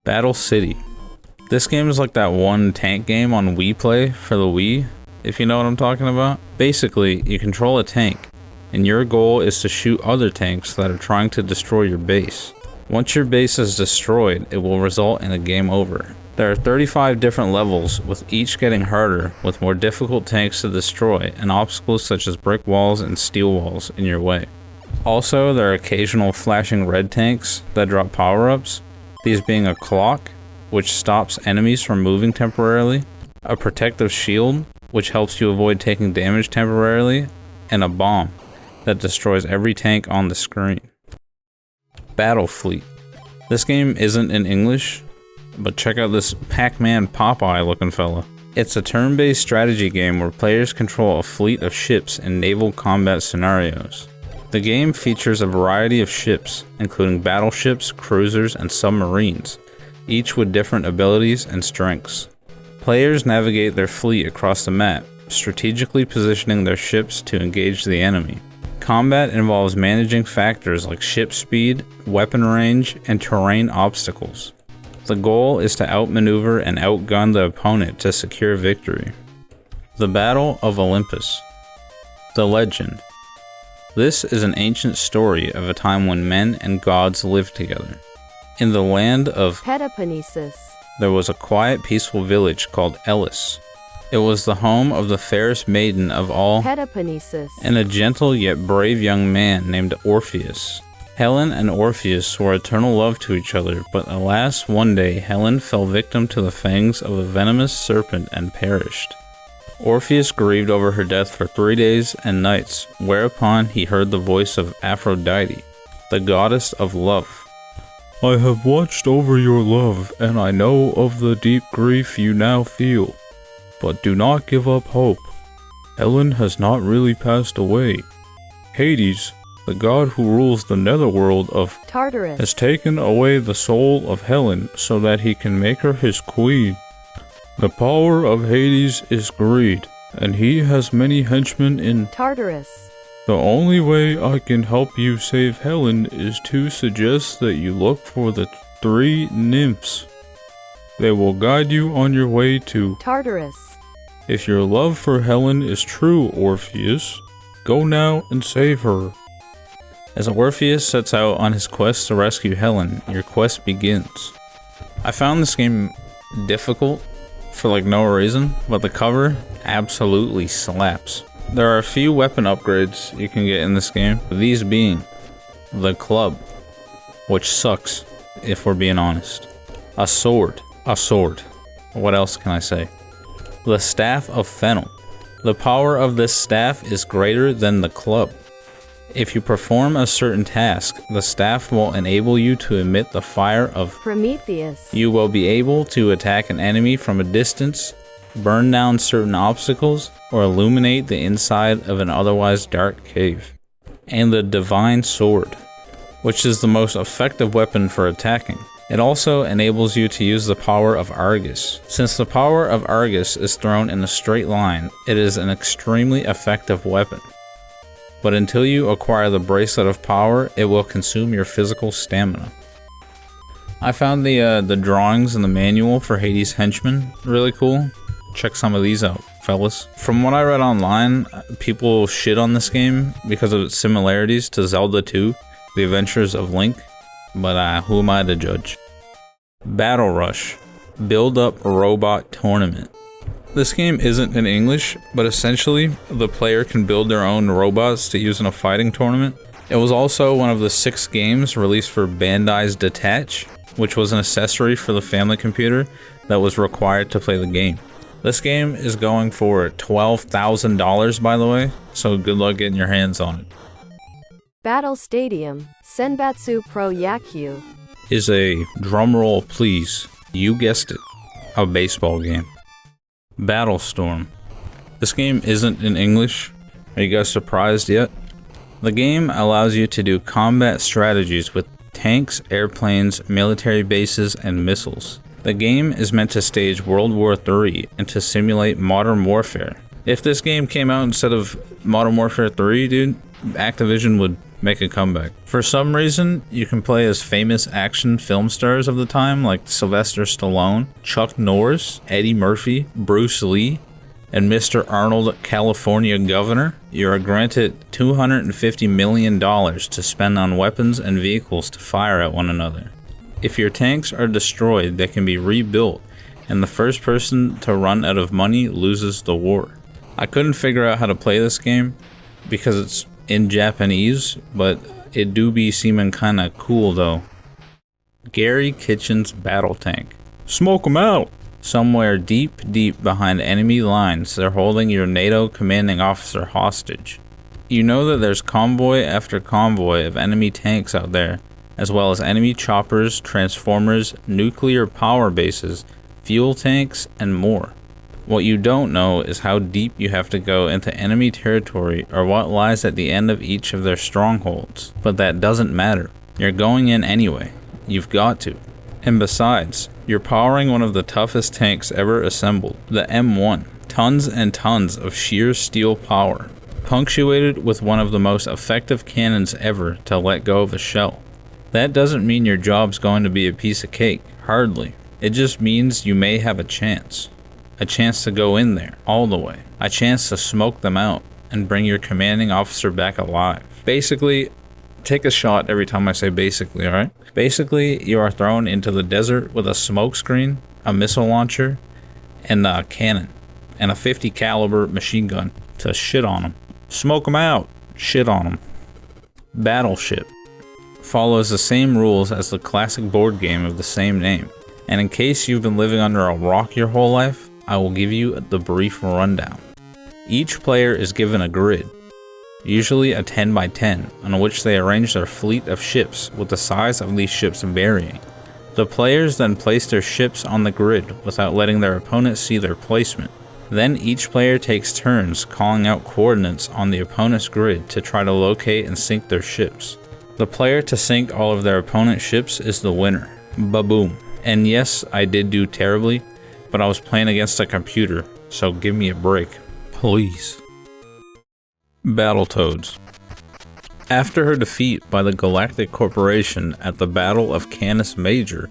Battle City. This game is like that one tank game on Wii Play for the Wii, if you know what I'm talking about. Basically, you control a tank, and your goal is to shoot other tanks that are trying to destroy your base. Once your base is destroyed, it will result in a game over. There are 35 different levels, with each getting harder, with more difficult tanks to destroy, and obstacles such as brick walls and steel walls in your way. Also, there are occasional flashing red tanks that drop power-ups, these being a clock, which stops enemies from moving temporarily, a protective shield, which helps you avoid taking damage temporarily, and a bomb that destroys every tank on the screen. Battle Fleet. This game isn't in English, but check out this Pac-Man Popeye looking fella. It's a turn-based strategy game where players control a fleet of ships in naval combat scenarios. The game features a variety of ships, including battleships, cruisers, and submarines, each with different abilities and strengths. Players navigate their fleet across the map, strategically positioning their ships to engage the enemy. Combat involves managing factors like ship speed, weapon range, and terrain obstacles. The goal is to outmaneuver and outgun the opponent to secure victory. The Battle of Olympus. The Legend. This is an ancient story of a time when men and gods lived together. In the land of Peloponnesus, there was a quiet, peaceful village called Elis. It was the home of the fairest maiden of all, Peloponnesus, and a gentle yet brave young man named Orpheus. Helen and Orpheus swore eternal love to each other, but alas, one day Helen fell victim to the fangs of a venomous serpent and perished. Orpheus grieved over her death for 3 days and nights, whereupon he heard the voice of Aphrodite, the goddess of love. I have watched over your love, and I know of the deep grief you now feel. But do not give up hope. Helen has not really passed away. Hades, the god who rules the netherworld of Tartarus, has taken away the soul of Helen so that he can make her his queen. The power of Hades is greed, and he has many henchmen in Tartarus. The only way I can help you save Helen is to suggest that you look for the 3 nymphs. They will guide you on your way to Tartarus. If your love for Helen is true, Orpheus, go now and save her. As Orpheus sets out on his quest to rescue Helen, your quest begins. I found this game difficult for like no reason, but the cover absolutely slaps. There are a few weapon upgrades you can get in this game, these being the club, which sucks if we're being honest. A sword. What else can I say? The Staff of Fennel. The power of this staff is greater than the club. If you perform a certain task, the staff will enable you to emit the fire of Prometheus. You will be able to attack an enemy from a distance, burn down certain obstacles, or illuminate the inside of an otherwise dark cave. And the Divine Sword, which is the most effective weapon for attacking. It also enables you to use the power of Argus. Since the power of Argus is thrown in a straight line, it is an extremely effective weapon. But until you acquire the Bracelet of Power, it will consume your physical stamina. I found the drawings in the manual for Hades' henchmen really cool. Check some of these out, fellas. From what I read online, people shit on this game because of its similarities to Zelda 2, The Adventures of Link, but who am I to judge? Battle Rush, Build Up Robot Tournament. This game isn't in English, but essentially, the player can build their own robots to use in a fighting tournament. It was also one of the 6 games released for Bandai's Detach, which was an accessory for the family computer that was required to play the game. This game is going for $12,000, by the way, so good luck getting your hands on it. Battle Stadium, Senbatsu Pro Yakyu. Is a, drumroll please, you guessed it, a baseball game. Battlestorm. This game isn't in English. Are you guys surprised yet? The game allows you to do combat strategies with tanks, airplanes, military bases, and missiles. The game is meant to stage World War III and to simulate modern warfare. If this game came out instead of Modern Warfare 3, dude, Activision would make a comeback. For some reason, you can play as famous action film stars of the time like Sylvester Stallone, Chuck Norris, Eddie Murphy, Bruce Lee, and Mr. Arnold California Governor. You are granted $250 million to spend on weapons and vehicles to fire at one another. If your tanks are destroyed, they can be rebuilt, and the first person to run out of money loses the war. I couldn't figure out how to play this game because it's in Japanese, but it do be seeming kinda cool though. Gary Kitchen's Battle Tank. Smoke 'em out! Somewhere deep behind enemy lines, they're holding your NATO commanding officer hostage. You know that there's convoy after convoy of enemy tanks out there, as well as enemy choppers, transformers, nuclear power bases, fuel tanks, and more. What you don't know is how deep you have to go into enemy territory or what lies at the end of each of their strongholds. But that doesn't matter. You're going in anyway. You've got to. And besides, you're powering one of the toughest tanks ever assembled, the M1. Tons and tons of sheer steel power, punctuated with one of the most effective cannons ever to let go of a shell. That doesn't mean your job's going to be a piece of cake, hardly. It just means you may have a chance. A chance to go in there, all the way. A chance to smoke them out and bring your commanding officer back alive. Basically, take a shot every time I say basically, alright? Basically, you are thrown into the desert with a smoke screen, a missile launcher, and a cannon, and a 50 caliber machine gun to shit on them. Smoke them out, shit on them. Battleship follows the same rules as the classic board game of the same name. And in case you've been living under a rock your whole life, I will give you the brief rundown. Each player is given a grid, usually a 10 by 10, on which they arrange their fleet of ships with the size of these ships varying. The players then place their ships on the grid without letting their opponents see their placement. Then each player takes turns calling out coordinates on the opponent's grid to try to locate and sink their ships. The player to sink all of their opponent's ships is the winner. Ba-boom. And yes, I did do terribly, but I was playing against a computer, so give me a break, please. Battletoads. After her defeat by the Galactic Corporation at the Battle of Canis Major,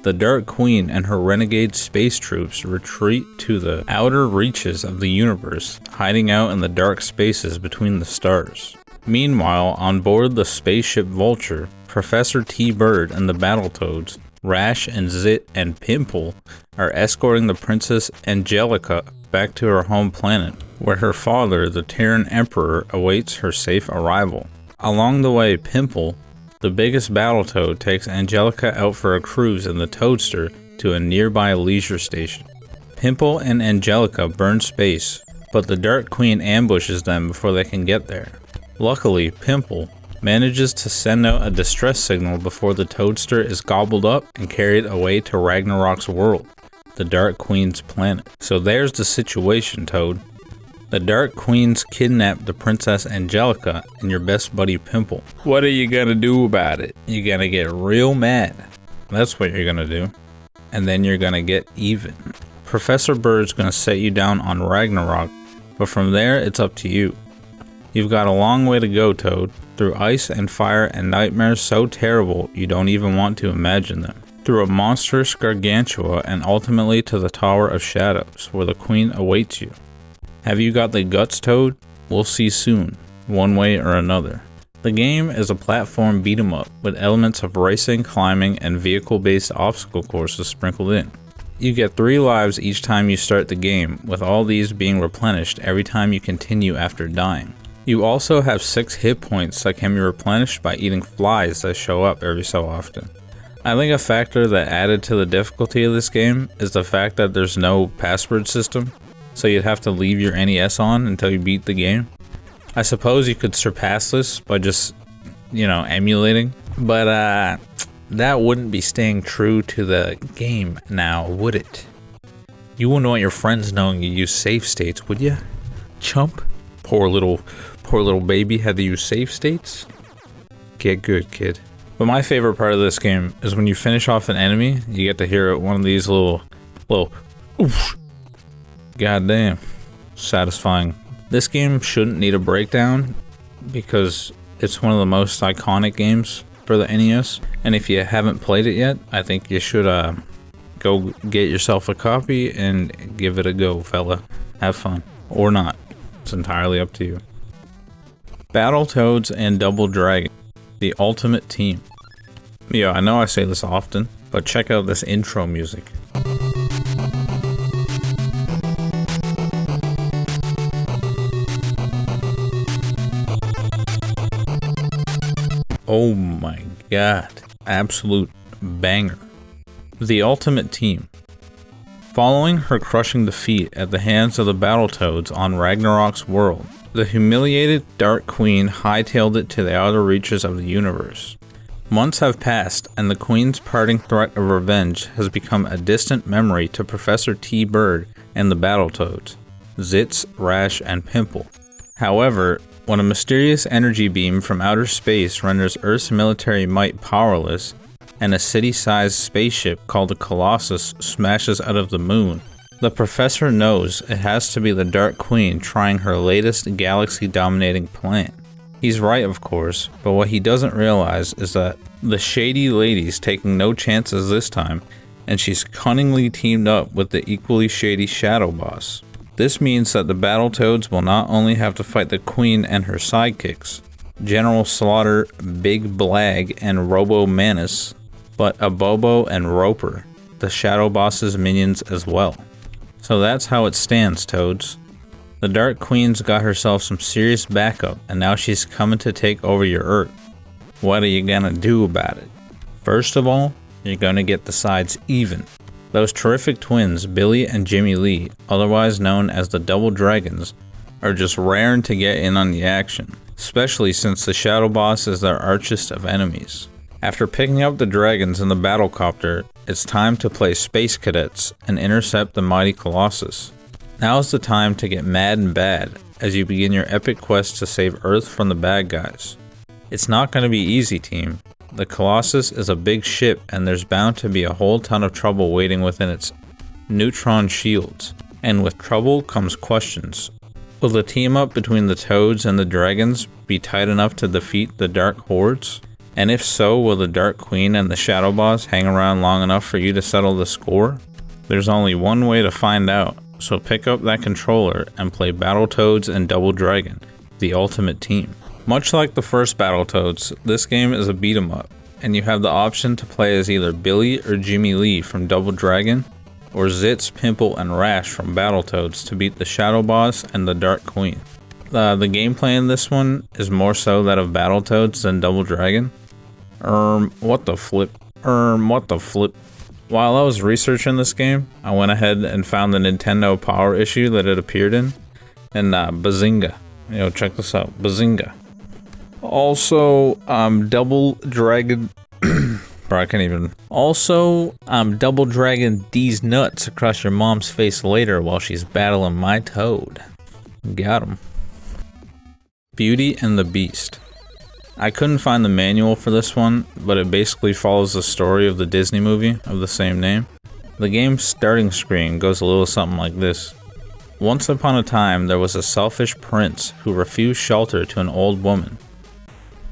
the Dark Queen and her renegade space troops retreat to the outer reaches of the universe, hiding out in the dark spaces between the stars. Meanwhile, on board the spaceship Vulture, Professor T-Bird and the Battletoads, Rash and Zit and Pimple, are escorting the Princess Angelica back to her home planet, where her father, the Terran Emperor, awaits her safe arrival. Along the way, Pimple, the biggest Battletoad, takes Angelica out for a cruise in the Toadster to a nearby leisure station. Pimple and Angelica burn space, but the Dark Queen ambushes them before they can get there. Luckily, Pimple manages to send out a distress signal before the Toadster is gobbled up and carried away to Ragnarok's world, the Dark Queen's planet. So there's the situation, Toad. The Dark Queen's kidnapped the Princess Angelica and your best buddy Pimple. What are you gonna do about it? You're gonna get real mad. That's what you're gonna do. And then you're gonna get even. Professor Bird's gonna set you down on Ragnarok, but from there it's up to you. You've got a long way to go, Toad, through ice and fire and nightmares so terrible you don't even want to imagine them. Through a monstrous gargantua and ultimately to the Tower of Shadows, where the Queen awaits you. Have you got the guts, Toad? We'll see soon, one way or another. The game is a platform beat 'em up with elements of racing, climbing, and vehicle-based obstacle courses sprinkled in. You get 3 lives each time you start the game, with all these being replenished every time you continue after dying. You also have 6 hit points that can be replenished by eating flies that show up every so often. I think a factor that added to the difficulty of this game is the fact that there's no password system, so you'd have to leave your NES on until you beat the game. I suppose you could surpass this by just, emulating, but that wouldn't be staying true to the game now, would it? You wouldn't want your friends knowing you use save states, would you? Chump? Poor little baby had to use save states? Get good, kid. But my favorite part of this game is when you finish off an enemy, you get to hear one of these little oof. Goddamn. Satisfying. This game shouldn't need a breakdown because It's one of the most iconic games for the NES, and if you haven't played it yet, I think you should go get yourself a copy and give it a go, fella. Have fun. Or not. It's entirely up to you. Battletoads and Double Dragon, the ultimate team. Yeah, I know I say this often, but check out this intro music. Oh my god, absolute banger. The ultimate team. Following her crushing defeat at the hands of the Battletoads on Ragnarok's world, the humiliated Dark Queen hightailed it to the outer reaches of the universe. Months have passed, and the Queen's parting threat of revenge has become a distant memory to Professor T. Bird and the Battletoads, Zitz, Rash, and Pimple. However, when a mysterious energy beam from outer space renders Earth's military might powerless, and a city-sized spaceship called the Colossus smashes out of the moon, the professor knows it has to be the Dark Queen trying her latest galaxy-dominating plan. He's right, of course, but what he doesn't realize is that the shady lady's taking no chances this time, and she's cunningly teamed up with the equally shady Shadow Boss. This means that the Battletoads will not only have to fight the Queen and her sidekicks, General Slaughter, Big Blag, and Robo Manus, but Abobo and Roper, the Shadow Boss's minions as well. So that's how it stands, Toads. The Dark Queen's got herself some serious backup, and now she's coming to take over your Earth. What are you gonna do about it? First of all, you're gonna get the sides even. Those terrific twins, Billy and Jimmy Lee, otherwise known as the Double Dragons, are just raring to get in on the action, especially since the Shadow Boss is their archest of enemies. After picking up the dragons in the battlecopter, it's time to play Space Cadets and intercept the mighty Colossus. Now's the time to get mad and bad as you begin your epic quest to save Earth from the bad guys. It's not going to be easy, team. The Colossus is a big ship, and there's bound to be a whole ton of trouble waiting within its neutron shields. And with trouble comes questions. Will the team up between the Toads and the Dragons be tight enough to defeat the Dark Hordes? And if so, will the Dark Queen and the Shadow Boss hang around long enough for you to settle the score? There's only one way to find out, so pick up that controller and play Battletoads and Double Dragon, the ultimate team. Much like the first Battletoads, this game is a beat 'em up, and you have the option to play as either Billy or Jimmy Lee from Double Dragon, or Zitz, Pimple, and Rash from Battletoads to beat the Shadow Boss and the Dark Queen. The gameplay in this one is more so that of Battletoads than Double Dragon. What the flip? While I was researching this game, I went ahead and found the Nintendo Power issue that it appeared in, and bazinga. Check this out, bazinga. Also, Double Dragon. Bro, I can't even. Also, Double Dragon D's nuts across your mom's face later while she's battling my Toad. Got him. Beauty and the Beast. I couldn't find the manual for this one, but it basically follows the story of the Disney movie of the same name. The game's starting screen goes a little something like this. Once upon a time, there was a selfish prince who refused shelter to an old woman.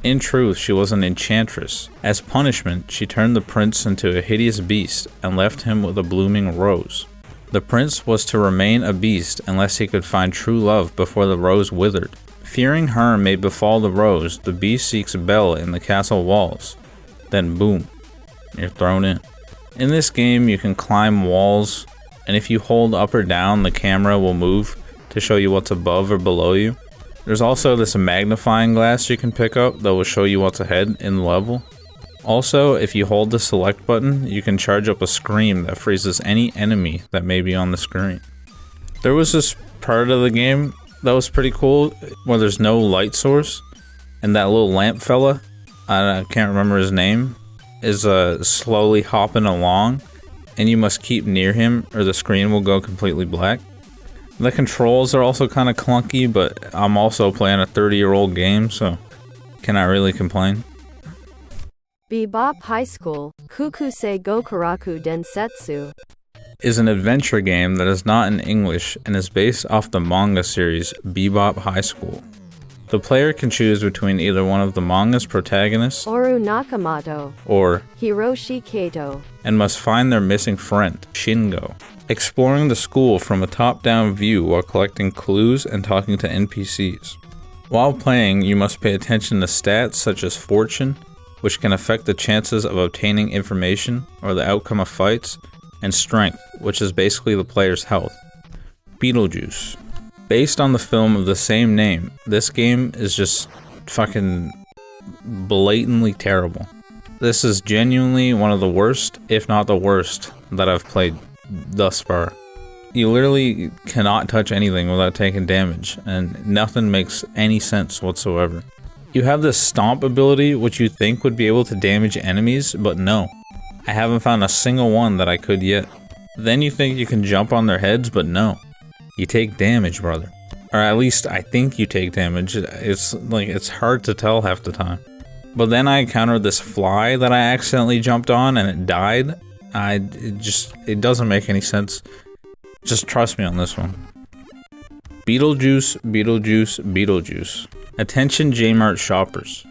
In truth, she was an enchantress. As punishment, she turned the prince into a hideous beast and left him with a blooming rose. The prince was to remain a beast unless he could find true love before the rose withered. Fearing harm may befall the rose, the beast seeks Belle in the castle walls. Then boom, you're thrown in. In this game, you can climb walls, and if you hold up or down, the camera will move to show you what's above or below you. There's also this magnifying glass you can pick up that will show you what's ahead in the level. Also, if you hold the select button, you can charge up a scream that freezes any enemy that may be on the screen. There was this part of the game that was pretty cool where there's no light source, and that little lamp fella, I can't remember his name, is slowly hopping along, and you must keep near him or the screen will go completely black. The controls are also kind of clunky, but I'm also playing a 30-year-old game, so cannot really complain. Be-Bop High School, Kukusei Gokuraku Densetsu, is an adventure game that is not in English and is based off the manga series Be-Bop High School. The player can choose between either one of the manga's protagonists Oru Nakamoto, or Hiroshi Kato, and must find their missing friend, Shingo. Exploring the school from a top-down view while collecting clues and talking to NPCs. While playing, you must pay attention to stats such as fortune, which can affect the chances of obtaining information or the outcome of fights, and strength, which is basically the player's health. Beetlejuice. Based on the film of the same name, this game is just fucking blatantly terrible. This is genuinely one of the worst, if not the worst, that I've played thus far. You literally cannot touch anything without taking damage, and nothing makes any sense whatsoever. You have this stomp ability, which you think would be able to damage enemies, but no. I haven't found a single one that I could yet. Then you think you can jump on their heads, but no. You take damage, brother. Or at least I think you take damage. It's hard to tell half the time. But then I encountered this fly that I accidentally jumped on and it died. It doesn't make any sense. Just trust me on this one. Beetlejuice, Beetlejuice, Beetlejuice. Attention J-Mart shoppers.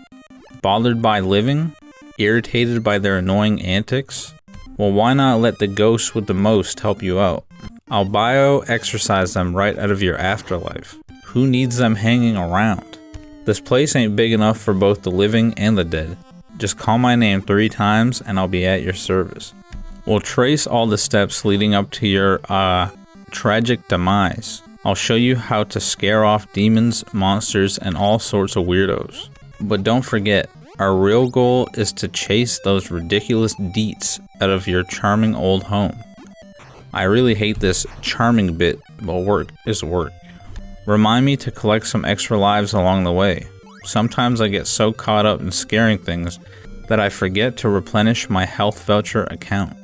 Bothered by living? Irritated by their annoying antics? Well, why not let the ghost with the most help you out? I'll bio-exercise them right out of your afterlife. Who needs them hanging around? This place ain't big enough for both the living and the dead. Just call my name 3 times and I'll be at your service. We'll trace all the steps leading up to your, tragic demise. I'll show you how to scare off demons, monsters, and all sorts of weirdos. But don't forget, our real goal is to chase those ridiculous deets out of your charming old home. I really hate this charming bit, but work is work. Remind me to collect some extra lives along the way. Sometimes I get so caught up in scaring things that I forget to replenish my health voucher account.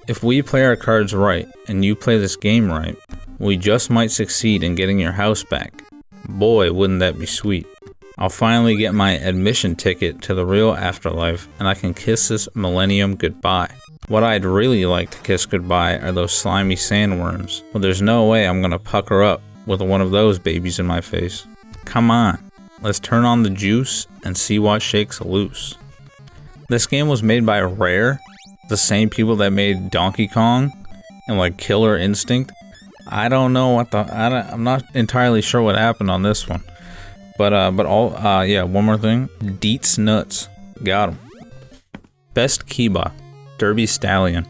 If we play our cards right, and you play this game right, we just might succeed in getting your house back. Boy, wouldn't that be sweet. I'll finally get my admission ticket to the real afterlife, and I can kiss this millennium goodbye. What I'd really like to kiss goodbye are those slimy sandworms, but there's no way I'm gonna pucker up with one of those babies in my face. Come on, let's turn on the juice and see what shakes loose. This game was made by Rare, the same people that made Donkey Kong and like Killer Instinct. I don't know what I'm not entirely sure what happened on this one. Yeah, one more thing. Deets nuts. Got him. Best Kiba. Derby Stallion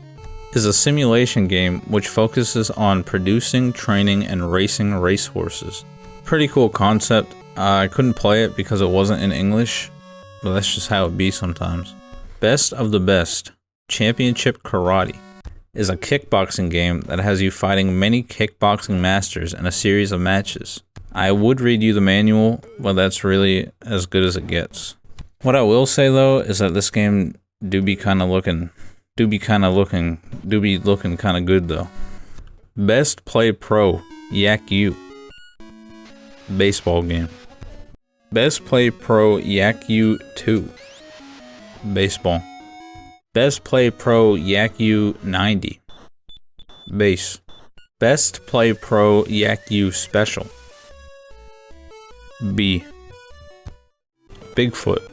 is a simulation game which focuses on producing, training, and racing racehorses. Pretty cool concept. I couldn't play it because it wasn't in English, but that's just how it be sometimes. Best of the Best, Championship Karate, is a kickboxing game that has you fighting many kickboxing masters in a series of matches. I would read you the manual, but that's really as good as it gets. What I will say though is that this game do be looking kind of good though. Best Play Pro, Yak U. Baseball game. Best Play Pro Yak U 2. Baseball. Best Play Pro Yak U 90. Base. Best Play Pro Yak U Special. B. Bigfoot.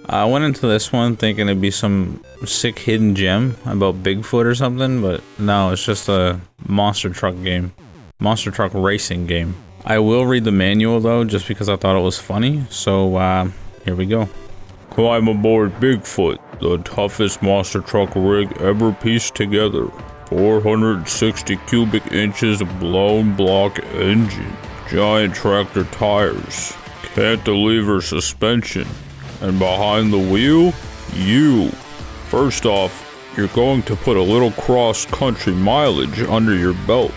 I went into this one thinking it'd be some sick hidden gem about Bigfoot or something, but no, it's just a monster truck game. Monster truck racing game. I will read the manual though, just because I thought it was funny, so here we go. Climb aboard Bigfoot, the toughest monster truck rig ever pieced together. 460 cubic inches of blown block engine, giant tractor tires, cantilever suspension, and behind the wheel, you. First off, you're going to put a little cross-country mileage under your belt,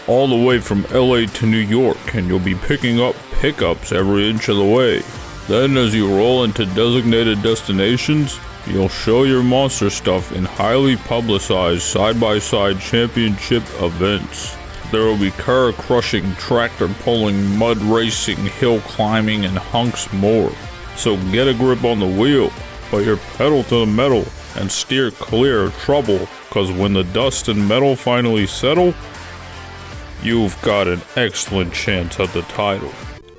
all the way from LA to New York, and you'll be picking up pickups every inch of the way. Then as you roll into designated destinations, you'll show your monster stuff in highly publicized side-by-side championship events. There will be car-crushing, tractor-pulling, mud racing, hill climbing, and hunks more. So get a grip on the wheel, put your pedal to the metal, and steer clear of trouble, cause when the dust and metal finally settle, you've got an excellent chance at the title.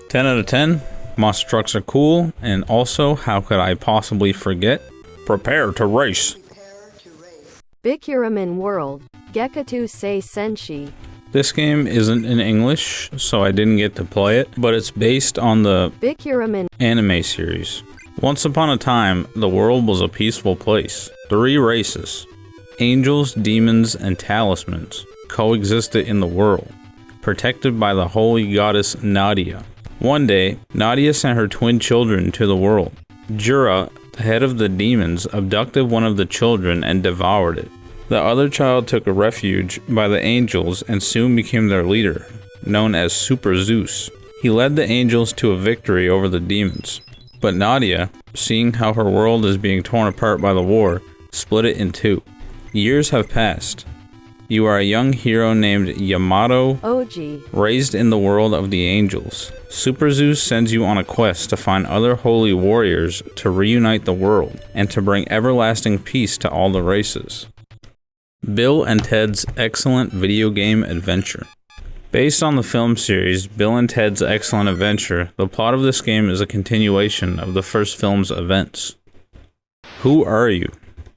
10 out of 10? Monster trucks are cool, and also, how could I possibly forget? Prepare to race. Bikkuriman World, Gekatu Sei Senshi. This game isn't in English, so I didn't get to play it, but it's based on the Bikkuriman anime series. Once upon a time, the world was a peaceful place. 3 races, angels, demons, and talismans, coexisted in the world, protected by the holy goddess Nadia. One day, Nadia sent her twin children to the world. Jura, the head of the demons, abducted one of the children and devoured it. The other child took a refuge by the angels and soon became their leader, known as Super Zeus. He led the angels to a victory over the demons. But Nadia, seeing how her world is being torn apart by the war, split it in 2. Years have passed. You are a young hero named Yamato, Oji, raised in the world of the angels. Super Zeus sends you on a quest to find other holy warriors to reunite the world, and to bring everlasting peace to all the races. Bill and Ted's Excellent Video Game Adventure. Based on the film series Bill and Ted's Excellent Adventure, the plot of this game is a continuation of the first film's events. Who are you?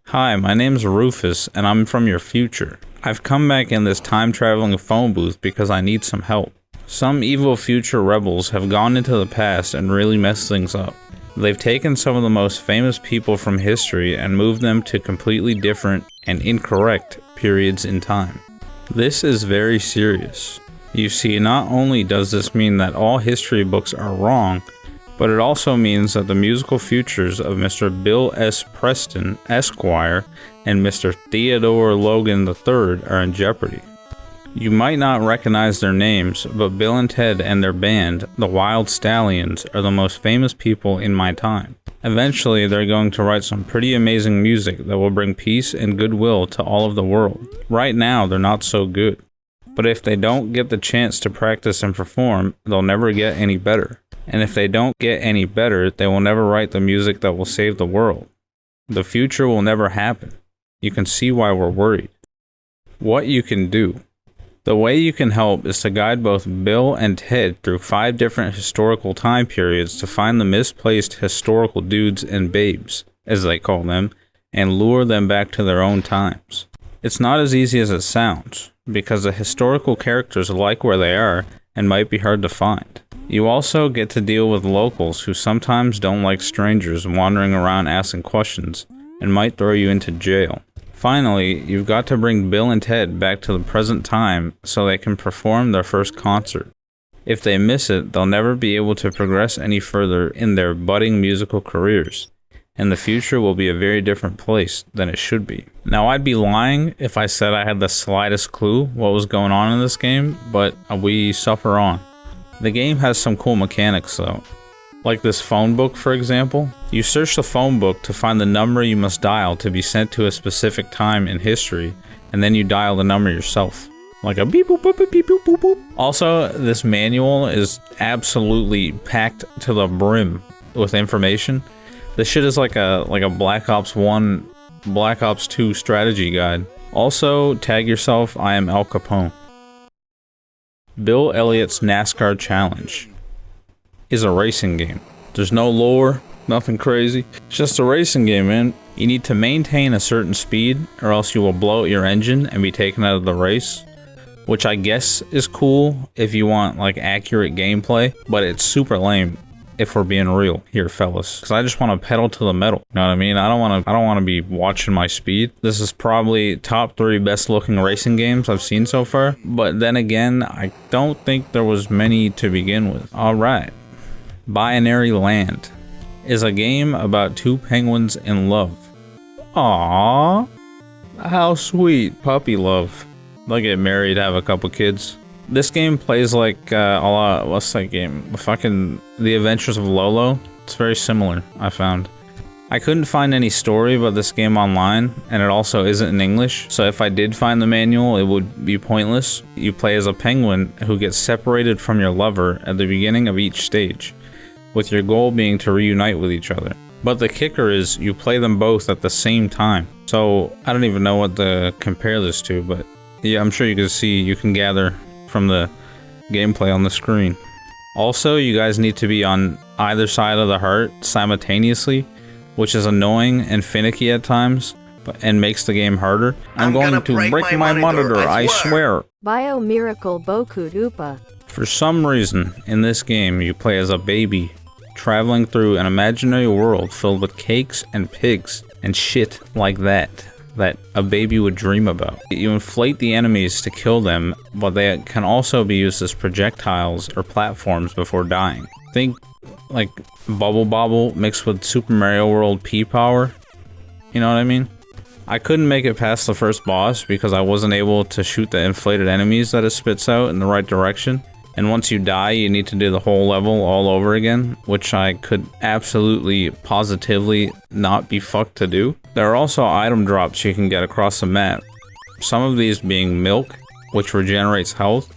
Hi, my name's Rufus, and I'm from your future. I've come back in this time-traveling phone booth because I need some help. Some evil future rebels have gone into the past and really messed things up. They've taken some of the most famous people from history and moved them to completely different and incorrect periods in time. This is very serious. You see, not only does this mean that all history books are wrong, but it also means that the musical futures of Mr. Bill S. Preston, Esquire, and Mr. Theodore Logan III are in jeopardy. You might not recognize their names, but Bill and Ted and their band, the Wild Stallions, are the most famous people in my time. Eventually, they're going to write some pretty amazing music that will bring peace and goodwill to all of the world. Right now, they're not so good. But if they don't get the chance to practice and perform, they'll never get any better. And if they don't get any better, they will never write the music that will save the world. The future will never happen. You can see why we're worried. What you can do. The way you can help is to guide both Bill and Ted through 5 different historical time periods to find the misplaced historical dudes and babes, as they call them, and lure them back to their own times. It's not as easy as it sounds, because the historical characters like where they are and might be hard to find. You also get to deal with locals who sometimes don't like strangers wandering around asking questions and might throw you into jail. Finally, you've got to bring Bill and Ted back to the present time so they can perform their first concert. If they miss it, they'll never be able to progress any further in their budding musical careers, and the future will be a very different place than it should be. Now, I'd be lying if I said I had the slightest clue what was going on in this game, but we suffer on. The game has some cool mechanics though. Like this phone book, for example. You search the phone book to find the number you must dial to be sent to a specific time in history, and then you dial the number yourself. Like a beep boop boop beep boop boop boop. Also, this manual is absolutely packed to the brim with information. This shit is like a Black Ops 1, Black Ops 2 strategy guide. Also, tag yourself, I am Al Capone. Bill Elliott's NASCAR Challenge is a racing game. There's no lore, nothing crazy. It's just a racing game, man. You need to maintain a certain speed or else you will blow out your engine and be taken out of the race, which I guess is cool if you want like accurate gameplay, but it's super lame if we're being real here, fellas, because I just want to pedal to the metal. You know what I mean? I don't want to be watching my speed. This is probably top 3 best looking racing games I've seen so far, but then again, I don't think there was many to begin with. All right. Binary Land is a game about 2 penguins in love. Aww, how sweet, puppy love. They'll get married, have a couple kids. This game plays like a lot. What's that game? The Adventures of Lolo. It's very similar, I found. I couldn't find any story about this game online, and it also isn't in English, so if I did find the manual, it would be pointless. You play as a penguin who gets separated from your lover at the beginning of each stage, with your goal being to reunite with each other. But the kicker is you play them both at the same time. So I don't even know what to compare this to, but yeah, I'm sure you can gather from the gameplay on the screen. Also, you guys need to be on either side of the heart simultaneously, which is annoying and finicky at times, and makes the game harder. I'm going to break my monitor, I swear. Bio Miracle Bokutte Upa. For some reason, in this game, you play as a baby, traveling through an imaginary world filled with cakes and pigs and shit like that a baby would dream about. You inflate the enemies to kill them, but they can also be used as projectiles or platforms before dying. Think like Bobble mixed with Super Mario World P-Power. You know what I mean? I couldn't make it past the first boss because I wasn't able to shoot the inflated enemies that it spits out in the right direction. And once you die, you need to do the whole level all over again, which I could absolutely, positively not be fucked to do. There are also item drops you can get across the map. Some of these being milk, which regenerates health,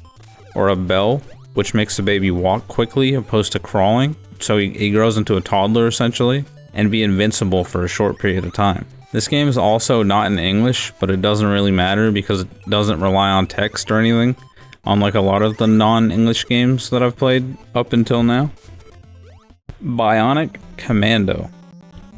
or a bell, which makes the baby walk quickly opposed to crawling, so he grows into a toddler essentially, and be invincible for a short period of time. This game is also not in English, but it doesn't really matter because it doesn't rely on text or anything, unlike a lot of the non-English games that I've played up until now. Bionic Commando.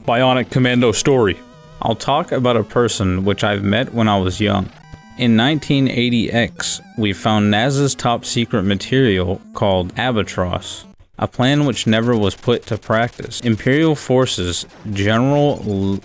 Bionic Commando story. I'll talk about a person which I've met when I was young. In 1980X, we found NASA's top secret material called Albatross, a plan which never was put to practice. Imperial Forces General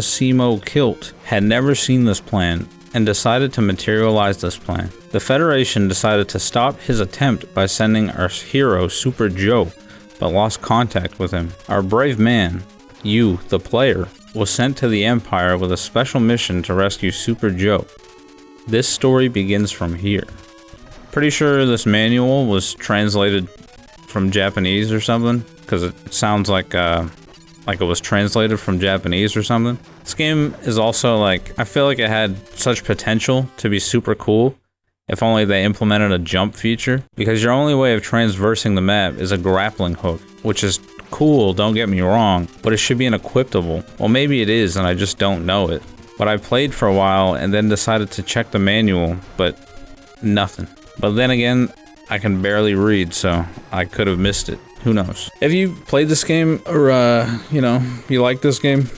Asimo Kilt had never seen this plan and decided to materialize this plan. The Federation decided to stop his attempt by sending our hero Super Joe, but lost contact with him. Our brave man, you, the player, was sent to the Empire with a special mission to rescue Super Joe. This story begins from here. Pretty sure this manual was translated from Japanese or something, because it sounds like it was translated from Japanese or something. This game is also I feel like it had such potential to be super cool if only they implemented a jump feature, because your only way of traversing the map is a grappling hook, which is cool, don't get me wrong, but it should be an equipable. Well, maybe it is and I just don't know it. But I played for a while and then decided to check the manual, but nothing. But then again, I can barely read, so I could have missed it. Who knows? If you played this game, or you like this game,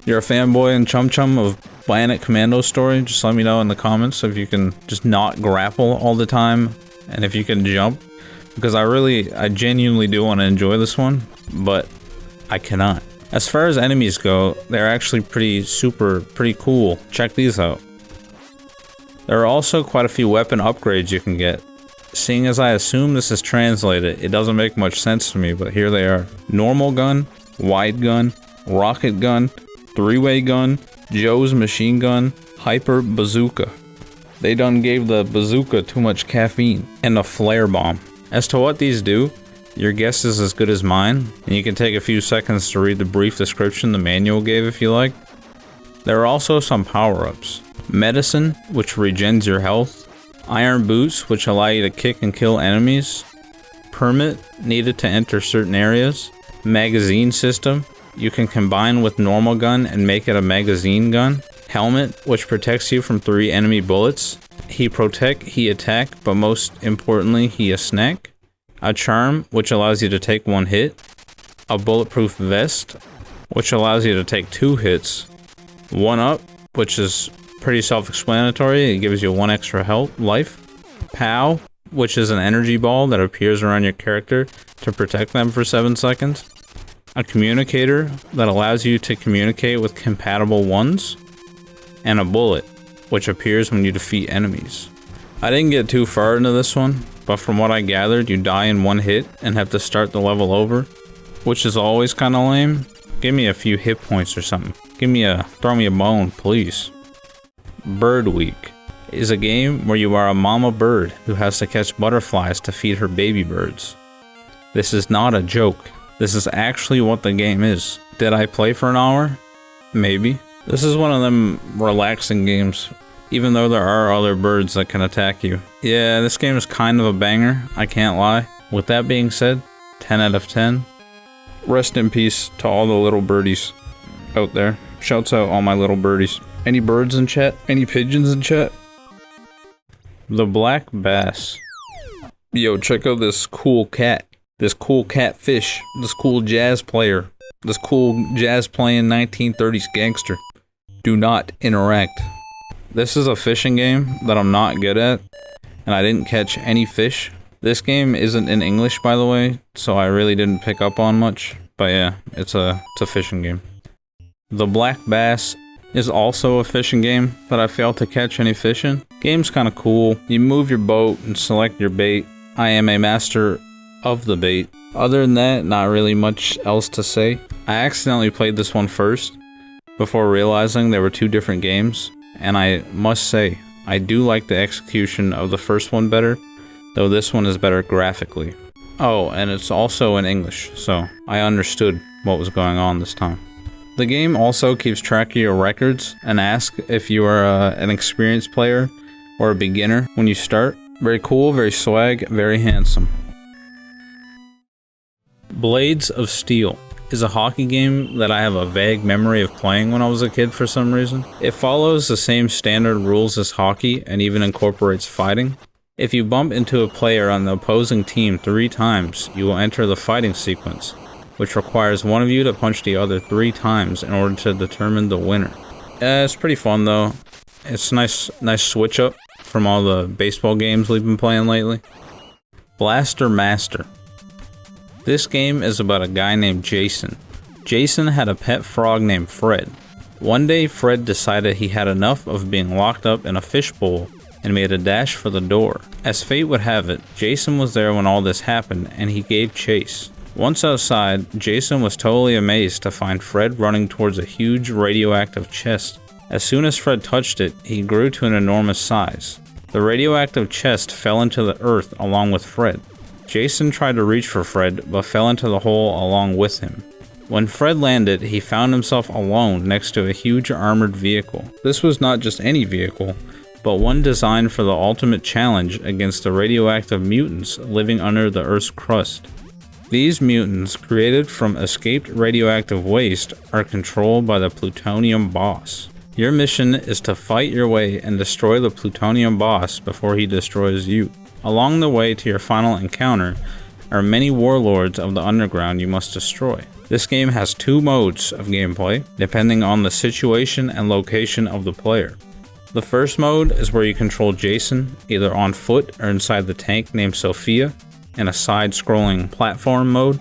you're a fanboy and chum of Bionic Commando story, just let me know in the comments if you can just not grapple all the time, and if you can jump, because I genuinely do want to enjoy this one, but I cannot. As far as enemies go, they're actually pretty cool. Check these out. There are also quite a few weapon upgrades you can get. Seeing as I assume this is translated, it doesn't make much sense to me, but here they are. Normal gun, wide gun, rocket gun, three-way gun, Joe's machine gun, hyper bazooka. They done gave the bazooka too much caffeine, and a flare bomb. As to what these do, your guess is as good as mine, and you can take a few seconds to read the brief description the manual gave if you like. There are also some power-ups. Medicine, which regens your health. Iron boots, which allow you to kick and kill enemies. Permit, needed to enter certain areas. Magazine system, you can combine with normal gun and make it a magazine gun. Helmet, which protects you from 3 enemy bullets. He protect, he attack, but most importantly, he a snack. A charm, which allows you to take 1 hit. A bulletproof vest, which allows you to take 2 hits. 1 up, which is pretty self-explanatory, it gives you 1 extra life. POW, which is an energy ball that appears around your character to protect them for 7 seconds. A communicator that allows you to communicate with compatible ones. And a bullet, which appears when you defeat enemies. I didn't get too far into this one, but from what I gathered, you die in 1 hit and have to start the level over, which is always kinda lame. Give me a few hit points or something. Throw me a bone, please. Bird Week is a game where you are a mama bird who has to catch butterflies to feed her baby birds. This is not a joke. This is actually what the game is. Did I play for an hour? Maybe. This is one of them relaxing games, even though there are other birds that can attack you. Yeah, this game is kind of a banger, I can't lie. With that being said, 10 out of 10. Rest in peace to all the little birdies out there. Shouts out all my little birdies. Any birds in chat? Any pigeons in chat? The Black Bass. Yo, check out this cool cat. This cool catfish. This cool jazz player. This cool jazz playing 1930s gangster. Do not interact. This is a fishing game that I'm not good at, and I didn't catch any fish. This game isn't in English, by the way, so I really didn't pick up on much. But yeah, it's a fishing game. The Black Bass is also a fishing game that I failed to catch any fish in. Game's kinda cool. You move your boat and select your bait. I am a master of the bait. Other than that, not really much else to say. I accidentally played this one first before realizing there were two different games, and I must say, I do like the execution of the first one better, though this one is better graphically. Oh, and it's also in English, so I understood what was going on this time. The game also keeps track of your records and asks if you are an experienced player or a beginner when you start. Very cool, very swag, very handsome. Blades of Steel is a hockey game that I have a vague memory of playing when I was a kid for some reason. It follows the same standard rules as hockey and even incorporates fighting. If you bump into a player on the opposing team 3 times, you will enter the fighting sequence, which requires one of you to punch the other 3 times in order to determine the winner. It's pretty fun though. It's nice switch up from all the baseball games we've been playing lately. Blaster Master. This game is about a guy named Jason. Jason had a pet frog named Fred. One day Fred decided he had enough of being locked up in a fishbowl and made a dash for the door. As fate would have it, Jason was there when all this happened and he gave chase. Once outside, Jason was totally amazed to find Fred running towards a huge radioactive chest. As soon as Fred touched it, he grew to an enormous size. The radioactive chest fell into the earth along with Fred. Jason tried to reach for Fred, but fell into the hole along with him. When Fred landed, he found himself alone next to a huge armored vehicle. This was not just any vehicle, but one designed for the ultimate challenge against the radioactive mutants living under the Earth's crust. These mutants, created from escaped radioactive waste, are controlled by the plutonium boss. Your mission is to fight your way and destroy the plutonium boss before he destroys you. Along the way to your final encounter are many warlords of the underground you must destroy. This game has 2 modes of gameplay, depending on the situation and location of the player. The first mode is where you control Jason, either on foot or inside the tank named Sophia, in a side-scrolling platform mode.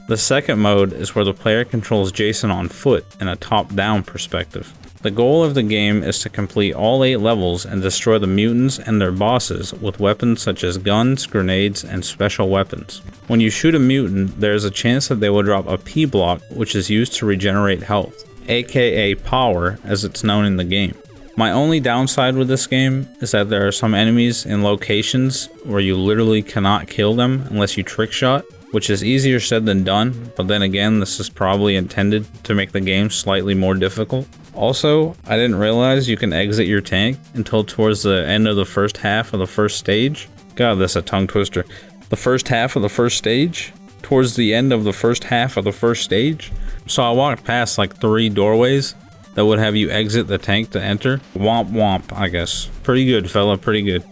The second mode is where the player controls Jason on foot in a top-down perspective. The goal of the game is to complete all 8 levels and destroy the mutants and their bosses with weapons such as guns, grenades, and special weapons. When you shoot a mutant, there is a chance that they will drop a P block, which is used to regenerate health, aka power as it's known in the game. My only downside with this game is that there are some enemies in locations where you literally cannot kill them unless you trick shot, which is easier said than done, but then again this is probably intended to make the game slightly more difficult. Also, I didn't realize you can exit your tank until towards the end of the first half of the first stage. God, that's a tongue twister. The first half of the first stage? Towards the end of the first half of the first stage? So I walked past like 3 doorways that would have you exit the tank to enter. Womp womp, I guess. Pretty good, fella, pretty good.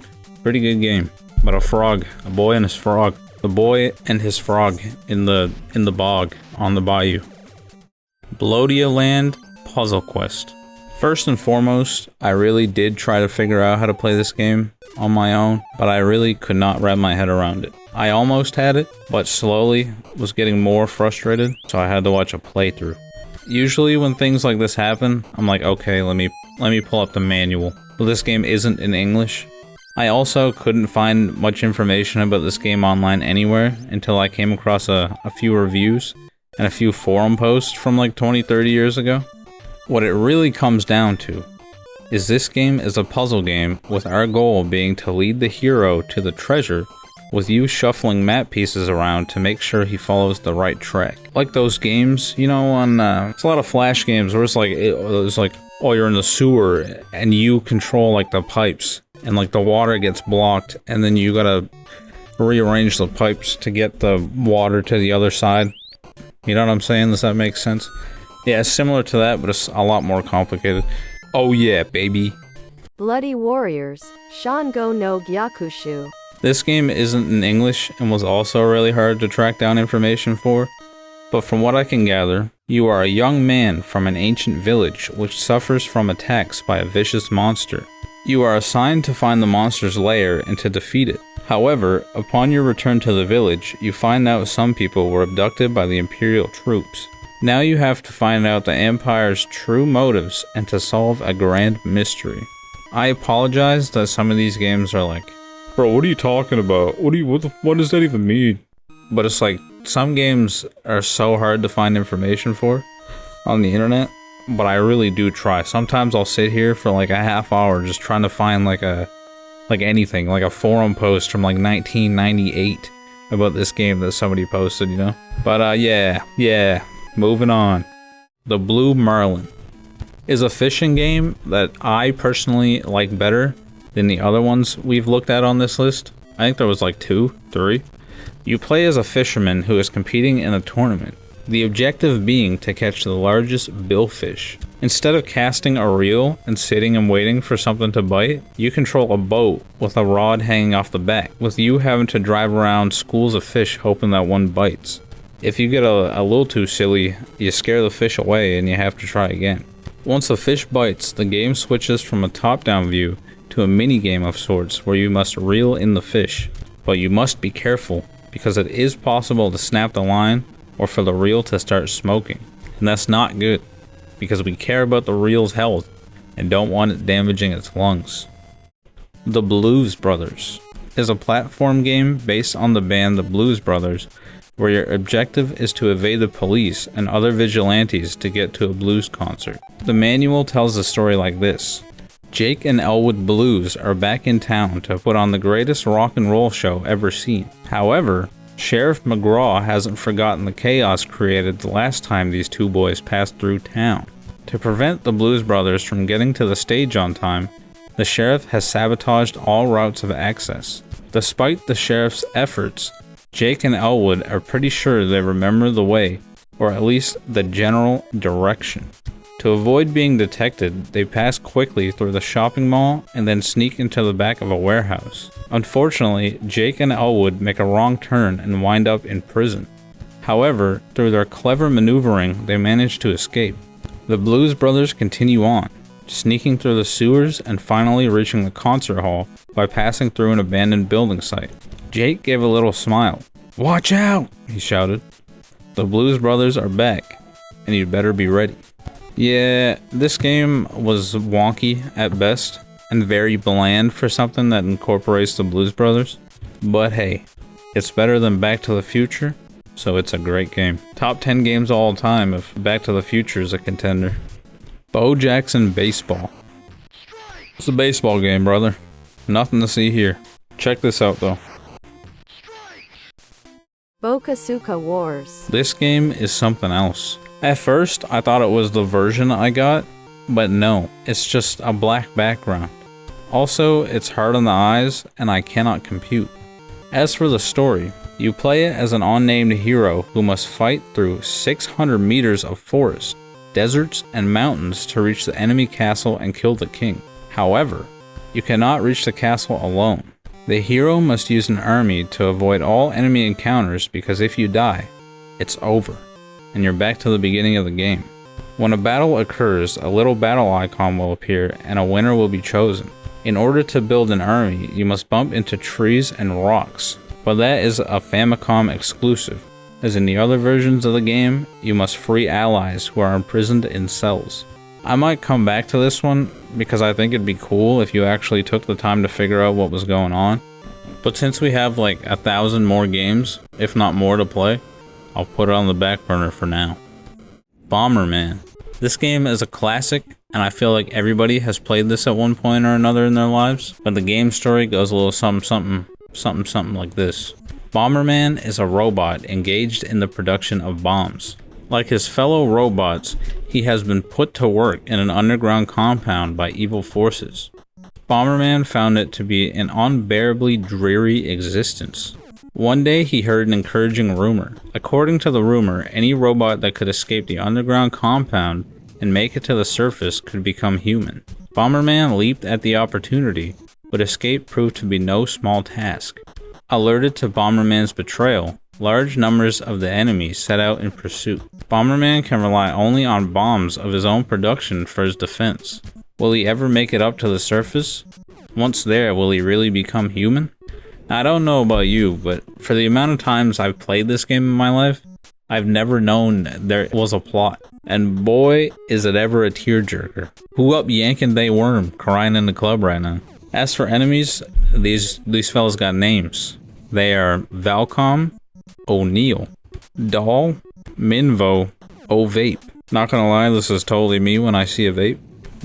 Pretty good game. But a frog, a boy and his frog. The boy and his frog in the bog on the bayou. Blodia Land Puzzle Quest. First and foremost, I really did try to figure out how to play this game on my own, but I really could not wrap my head around it. I almost had it, but slowly was getting more frustrated, so I had to watch a playthrough. Usually when things like this happen, I'm like, okay, let me pull up the manual. But this game isn't in English. I also couldn't find much information about this game online anywhere until I came across a few reviews and a few forum posts from like 20-30 years ago. What it really comes down to is this game is a puzzle game with our goal being to lead the hero to the treasure with you shuffling map pieces around to make sure he follows the right track. Like those games, you know, on it's a lot of Flash games where it's like, oh, you're in the sewer and you control like the pipes and like the water gets blocked and then you gotta rearrange the pipes to get the water to the other side. You know what I'm saying? Does that make sense? Yeah, it's similar to that, but it's a lot more complicated. Oh yeah, baby. Bloody Warriors, Shango no Gyakushu. This game isn't in English and was also really hard to track down information for, but from what I can gather, you are a young man from an ancient village which suffers from attacks by a vicious monster. You are assigned to find the monster's lair and to defeat it. However, upon your return to the village, you find out some people were abducted by the Imperial troops. Now you have to find out the Empire's true motives and to solve a grand mystery. I apologize that some of these games are like, Bro, what are you talking about? What does that even mean? but it's like some games are so hard to find information for on the internet, but I really do try. Sometimes I'll sit here for like a half hour just trying to find like anything, like a forum post from like 1998 about this game that somebody posted, you know? But yeah, moving on. The Blue Marlin is a fishing game that I personally like better than the other ones we've looked at on this list. I think there was like 2, 3. You play as a fisherman who is competing in a tournament, the objective being to catch the largest billfish. Instead of casting a reel and sitting and waiting for something to bite, you control a boat with a rod hanging off the back, with you having to drive around schools of fish hoping that one bites. If you get a little too silly, you scare the fish away and you have to try again. Once the fish bites, the game switches from a top-down view to a mini-game of sorts where you must reel in the fish. But you must be careful, because it is possible to snap the line or for the reel to start smoking. And that's not good, because we care about the reel's health and don't want it damaging its lungs. The Blues Brothers is a platform game based on the band The Blues Brothers, where your objective is to evade the police and other vigilantes to get to a blues concert. The manual tells the story like this. Jake and Elwood Blues are back in town to put on the greatest rock and roll show ever seen. However, Sheriff McGraw hasn't forgotten the chaos created the last time these two boys passed through town. To prevent the Blues Brothers from getting to the stage on time, the sheriff has sabotaged all routes of access. Despite the sheriff's efforts, Jake and Elwood are pretty sure they remember the way, or at least the general direction. To avoid being detected, they pass quickly through the shopping mall and then sneak into the back of a warehouse. Unfortunately, Jake and Elwood make a wrong turn and wind up in prison. However, through their clever maneuvering, they manage to escape. The Blues Brothers continue on, sneaking through the sewers and finally reaching the concert hall by passing through an abandoned building site. Jake gave a little smile. "Watch out!" he shouted. The Blues Brothers are back, and you'd better be ready. Yeah, this game was wonky at best, and very bland for something that incorporates the Blues Brothers. But hey, it's better than Back to the Future, so it's a great game. Top 10 games all time if Back to the Future is a contender. Bo Jackson Baseball. It's a baseball game, brother. Nothing to see here. Check this out though. Bokusuka Wars. This game is something else. At first, I thought it was the version I got, but no, it's just a black background. Also, it's hard on the eyes, and I cannot compute. As for the story, you play it as an unnamed hero who must fight through 600 meters of forest, deserts, and mountains to reach the enemy castle and kill the king. However, you cannot reach the castle alone. The hero must use an army to avoid all enemy encounters because if you die, it's over, and you're back to the beginning of the game. When a battle occurs, a little battle icon will appear and a winner will be chosen. In order to build an army, you must bump into trees and rocks, but that is a Famicom exclusive, as in the other versions of the game, you must free allies who are imprisoned in cells. I might come back to this one because I think it'd be cool if you actually took the time to figure out what was going on. But since we have like 1,000 more games, if not more to play, I'll put it on the back burner for now. Bomberman. This game is a classic, and I feel like everybody has played this at one point or another in their lives, but the game story goes a little something like this. Bomberman is a robot engaged in the production of bombs. Like his fellow robots, he has been put to work in an underground compound by evil forces. Bomberman found it to be an unbearably dreary existence. One day he heard an encouraging rumor. According to the rumor, any robot that could escape the underground compound and make it to the surface could become human. Bomberman leaped at the opportunity, but escape proved to be no small task. Alerted to Bomberman's betrayal, large numbers of the enemies set out in pursuit. Bomberman can rely only on bombs of his own production for his defense. Will he ever make it up to the surface? Once there, will he really become human? I don't know about you, but for the amount of times I've played this game in my life, I've never known there was a plot. And boy, is it ever a tearjerker. Who up yanking they worm crying in the club right now? As for enemies, these fellas got names. They are Valcom, O'Neill, Doll, Minvo, O'Vape. Not gonna lie, this is totally me when I see a vape.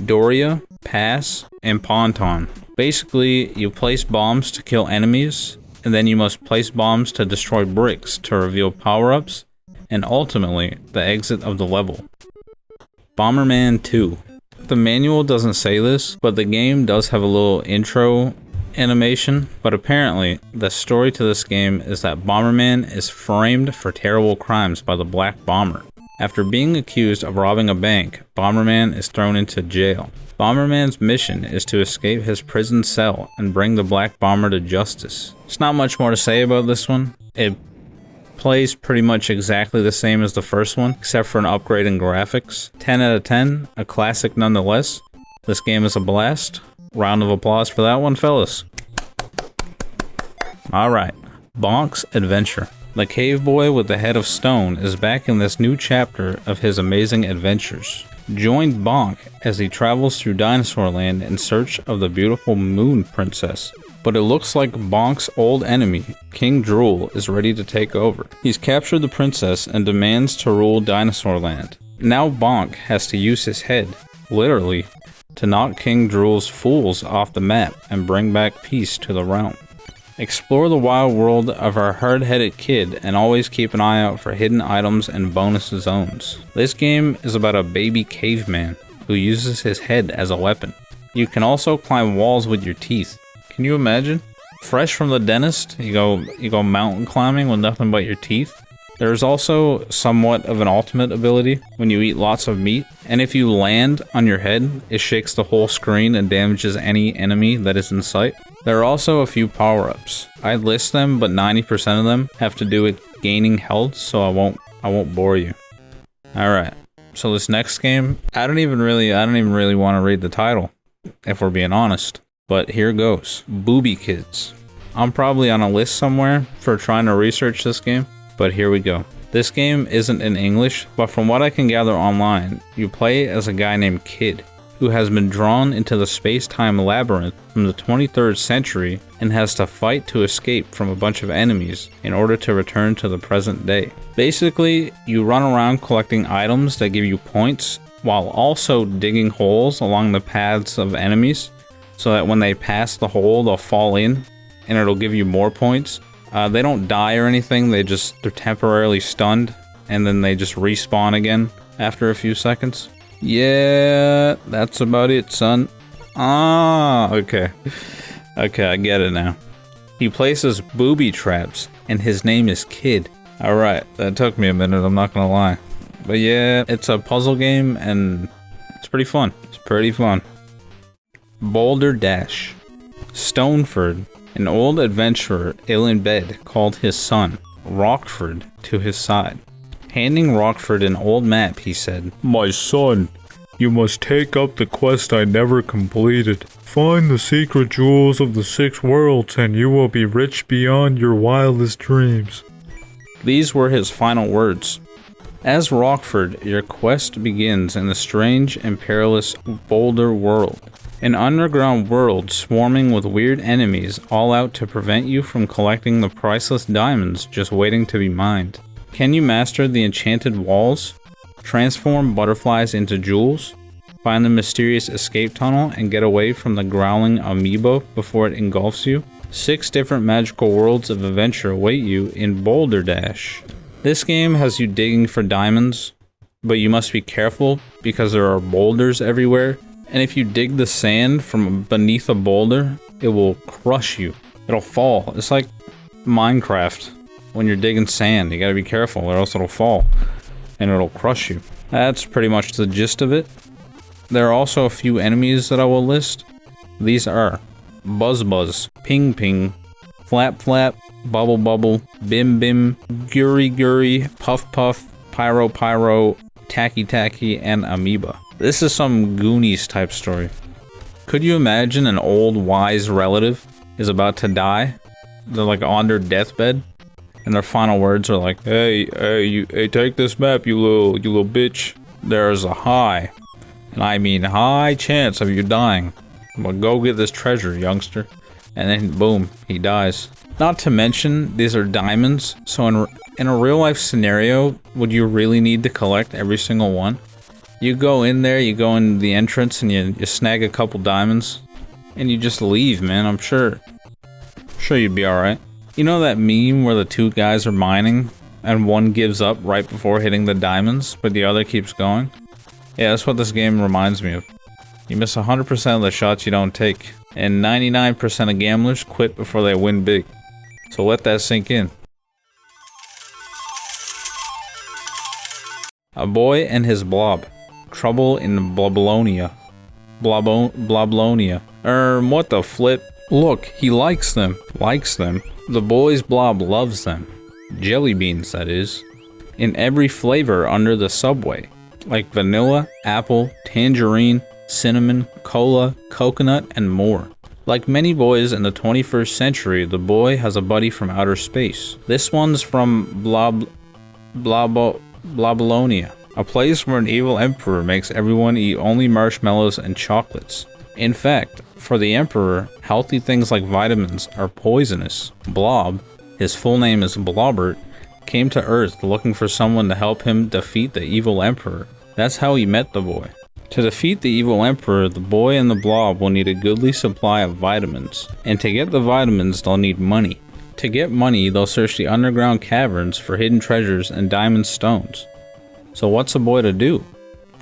Doria, Pass, and Ponton. Basically, you place bombs to kill enemies, and then you must place bombs to destroy bricks to reveal power-ups, and ultimately, the exit of the level. Bomberman 2. The manual doesn't say this, but the game does have a little intro animation, but apparently, the story to this game is that Bomberman is framed for terrible crimes by the Black Bomber. After being accused of robbing a bank, Bomberman is thrown into jail. Bomberman's mission is to escape his prison cell and bring the Black Bomber to justice. There's not much more to say about this one. It plays pretty much exactly the same as the first one, except for an upgrade in graphics. 10 out of 10, a classic nonetheless. This game is a blast. Round of applause for that one, fellas. Alright, Bonk's Adventure. The cave boy with the head of stone is back in this new chapter of his amazing adventures. Join Bonk as he travels through Dinosaur Land in search of the beautiful Moon Princess. But it looks like Bonk's old enemy, King Drool, is ready to take over. He's captured the princess and demands to rule Dinosaur Land. Now Bonk has to use his head, literally, to knock King Drool's fools off the map and bring back peace to the realm. Explore the wild world of our hard-headed kid and always keep an eye out for hidden items and bonus zones. This game is about a baby caveman who uses his head as a weapon. You can also climb walls with your teeth. Can you imagine? Fresh from the dentist, you go mountain climbing with nothing but your teeth. There's also somewhat of an ultimate ability when you eat lots of meat, and if you land on your head, it shakes the whole screen and damages any enemy that is in sight. There are also a few power-ups. I'd list them, but 90% of them have to do with gaining health, so I won't bore you. Alright, so this next game, I don't even really want to read the title, if we're being honest. But here goes. Booby Kids. I'm probably on a list somewhere for trying to research this game, but here we go. This game isn't in English, but from what I can gather online, you play as a guy named Kid, who has been drawn into the space-time labyrinth from the 23rd century and has to fight to escape from a bunch of enemies in order to return to the present day. Basically, you run around collecting items that give you points, while also digging holes along the paths of enemies, so that when they pass the hole, they'll fall in, and it'll give you more points. They don't die or anything, they're temporarily stunned, and then they just respawn again after a few seconds. Yeah, that's about it, son. Ah, okay. Okay, I get it now. He places booby traps, and his name is Kid. Alright, that took me a minute, I'm not gonna lie. But yeah, it's a puzzle game, and it's pretty fun. It's pretty fun. Boulder Dash. Stoneford, an old adventurer ill in bed, called his son, Rockford, to his side. Handing Rockford an old map, he said, My son, you must take up the quest I never completed. Find the secret jewels of the 6 worlds and you will be rich beyond your wildest dreams. These were his final words. As Rockford, your quest begins in the strange and perilous Boulder World. An underground world swarming with weird enemies all out to prevent you from collecting the priceless diamonds just waiting to be mined. Can you master the enchanted walls? Transform butterflies into jewels? Find the mysterious escape tunnel and get away from the growling amiibo before it engulfs you? 6 different magical worlds of adventure await you in Boulder Dash. This game has you digging for diamonds, but you must be careful because there are boulders everywhere. And if you dig the sand from beneath a boulder, it will crush you. It'll fall. It's like Minecraft. When you're digging sand, you gotta be careful or else it'll fall. And it'll crush you. That's pretty much the gist of it. There are also a few enemies that I will list. These are Buzz Buzz, Ping Ping, Flap Flap, Bubble Bubble, Bim Bim, Guri Guri, Puff Puff, Pyro Pyro, Tacky Tacky, and Amoeba. This is some Goonies type story. Could you imagine an old wise relative is about to die? They're like on their deathbed, and their final words are like, hey, take this map, you little bitch. There's a high, and I mean high chance of you dying. But go get this treasure, youngster. And then boom, he dies. Not to mention, these are diamonds, so in a real life scenario, would you really need to collect every single one? You go in there, you go in the entrance, and you snag a couple diamonds, and you just leave, man. I'm sure you'd be alright. You know that meme where the two guys are mining, and one gives up right before hitting the diamonds, but the other keeps going? Yeah, that's what this game reminds me of. You miss 100% of the shots you don't take, and 99% of gamblers quit before they win big. So let that sink in. A Boy and His Blob. Trouble in Bloblonia. Bloblonia. What the flip? Look, he likes them. Likes them. The boy's blob loves them. Jelly beans, that is. In every flavor under the subway. Like vanilla, apple, tangerine, cinnamon, cola, coconut, and more. Like many boys in the 21st century, the boy has a buddy from outer space. This one's from Bloblonia, a place where an evil emperor makes everyone eat only marshmallows and chocolates. In fact, for the emperor, healthy things like vitamins are poisonous. Blob, his full name is Blobbert, came to Earth looking for someone to help him defeat the evil emperor. That's how he met the boy. To defeat the evil emperor, the boy and the blob will need a goodly supply of vitamins. And to get the vitamins, they'll need money. To get money, they'll search the underground caverns for hidden treasures and diamond stones. So what's a boy to do?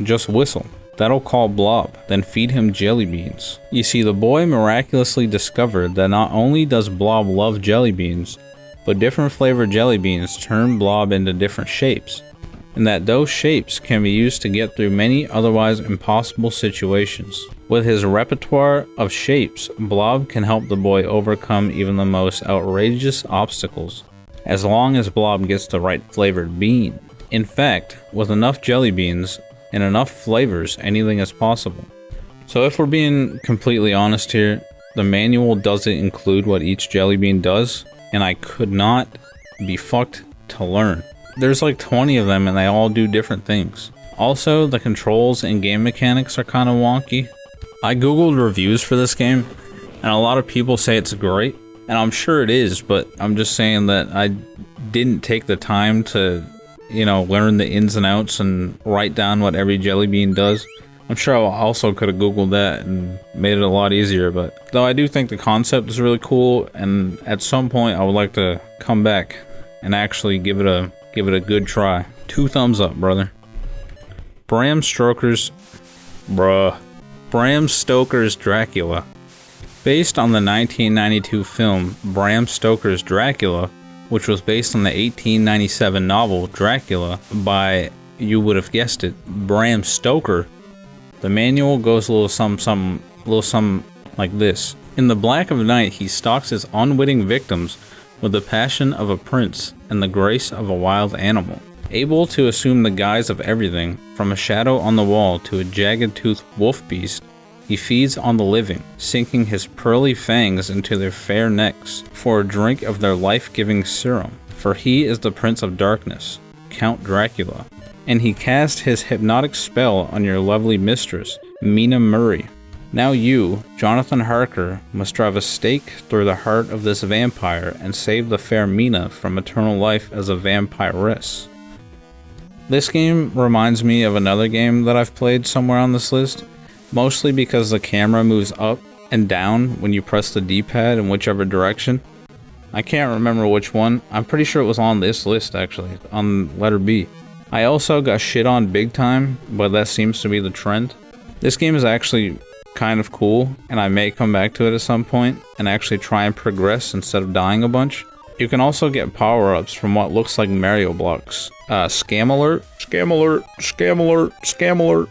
Just whistle. That'll call Blob, then feed him jelly beans. You see, the boy miraculously discovered that not only does Blob love jelly beans, but different flavored jelly beans turn Blob into different shapes, and that those shapes can be used to get through many otherwise impossible situations. With his repertoire of shapes, Blob can help the boy overcome even the most outrageous obstacles, as long as Blob gets the right flavored bean. In fact, with enough jelly beans and enough flavors, anything is possible. So if we're being completely honest here, the manual doesn't include what each jelly bean does, and I could not be fucked to learn. There's like 20 of them and they all do different things. Also, the controls and game mechanics are kind of wonky. I googled reviews for this game, and a lot of people say it's great, and I'm sure it is, but I'm just saying that I didn't take the time to learn the ins and outs and write down what every jelly bean does. I'm sure I also could have googled that and made it a lot easier, but though I do think the concept is really cool, and at some point I would like to come back and actually give it a good try. 2 thumbs up, brother. Bram Stoker's Dracula. Based on the 1992 film Bram Stoker's Dracula, which was based on the 1897 novel Dracula by, you would have guessed it, Bram Stoker, the manual goes a little something like this. In the black of night, he stalks his unwitting victims with the passion of a prince and the grace of a wild animal. Able to assume the guise of everything, from a shadow on the wall to a jagged-toothed wolf beast, he feeds on the living, sinking his pearly fangs into their fair necks for a drink of their life-giving serum. For he is the Prince of Darkness, Count Dracula, and he cast his hypnotic spell on your lovely mistress, Mina Murray. Now you, Jonathan Harker, must drive a stake through the heart of this vampire and save the fair Mina from eternal life as a vampiress. This game reminds me of another game that I've played somewhere on this list, mostly because the camera moves up and down when you press the D-pad in whichever direction. I can't remember which one. I'm pretty sure it was on this list actually, on letter B. I also got shit on big time, but that seems to be the trend. This game is actually kind of cool, and I may come back to it at some point and actually try and progress instead of dying a bunch. You can also get power-ups from what looks like Mario blocks. Scam alert, scam alert, scam alert, scam alert.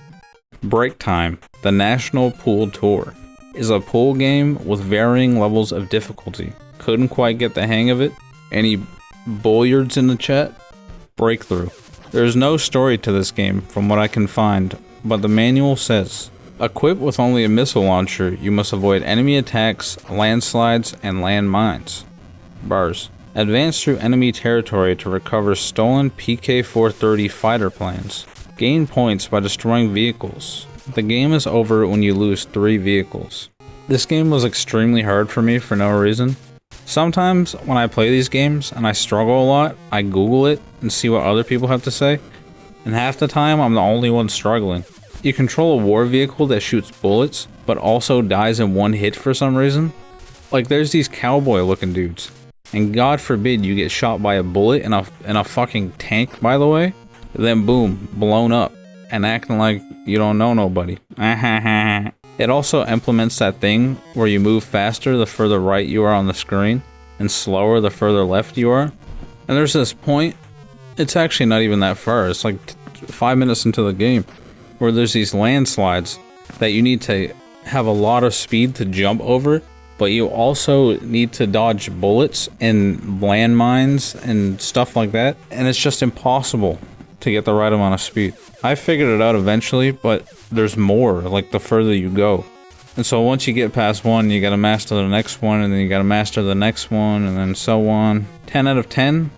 Break Time, the National Pool Tour. is a pool game with varying levels of difficulty. Couldn't quite get the hang of it. Any bulliards in the chat? Breakthrough. There's no story to this game from what I can find, but the manual says, equipped with only a missile launcher, you must avoid enemy attacks, landslides, and landmines. Bars. Advance through enemy territory to recover stolen PK-430 fighter planes. Gain points by destroying vehicles. The game is over when you lose 3 vehicles. This game was extremely hard for me for no reason. Sometimes when I play these games and I struggle a lot, I Google it and see what other people have to say, and half the time I'm the only one struggling. You control a war vehicle that shoots bullets, but also dies in one hit for some reason. Like there's these cowboy looking dudes, and God forbid you get shot by a bullet in a fucking tank, by the way, then boom, blown up, and acting like you don't know nobody. It also implements that thing where you move faster the further right you are on the screen, and slower the further left you are. And there's this point, it's actually not even that far, it's like 5 minutes into the game, where there's these landslides that you need to have a lot of speed to jump over, but you also need to dodge bullets and landmines and stuff like that, and it's just impossible to get the right amount of speed. I figured it out eventually, but there's more, like the further you go. And so once you get past one, you gotta master the next one, and then you gotta master the next one, and then so on. 10 out of 10.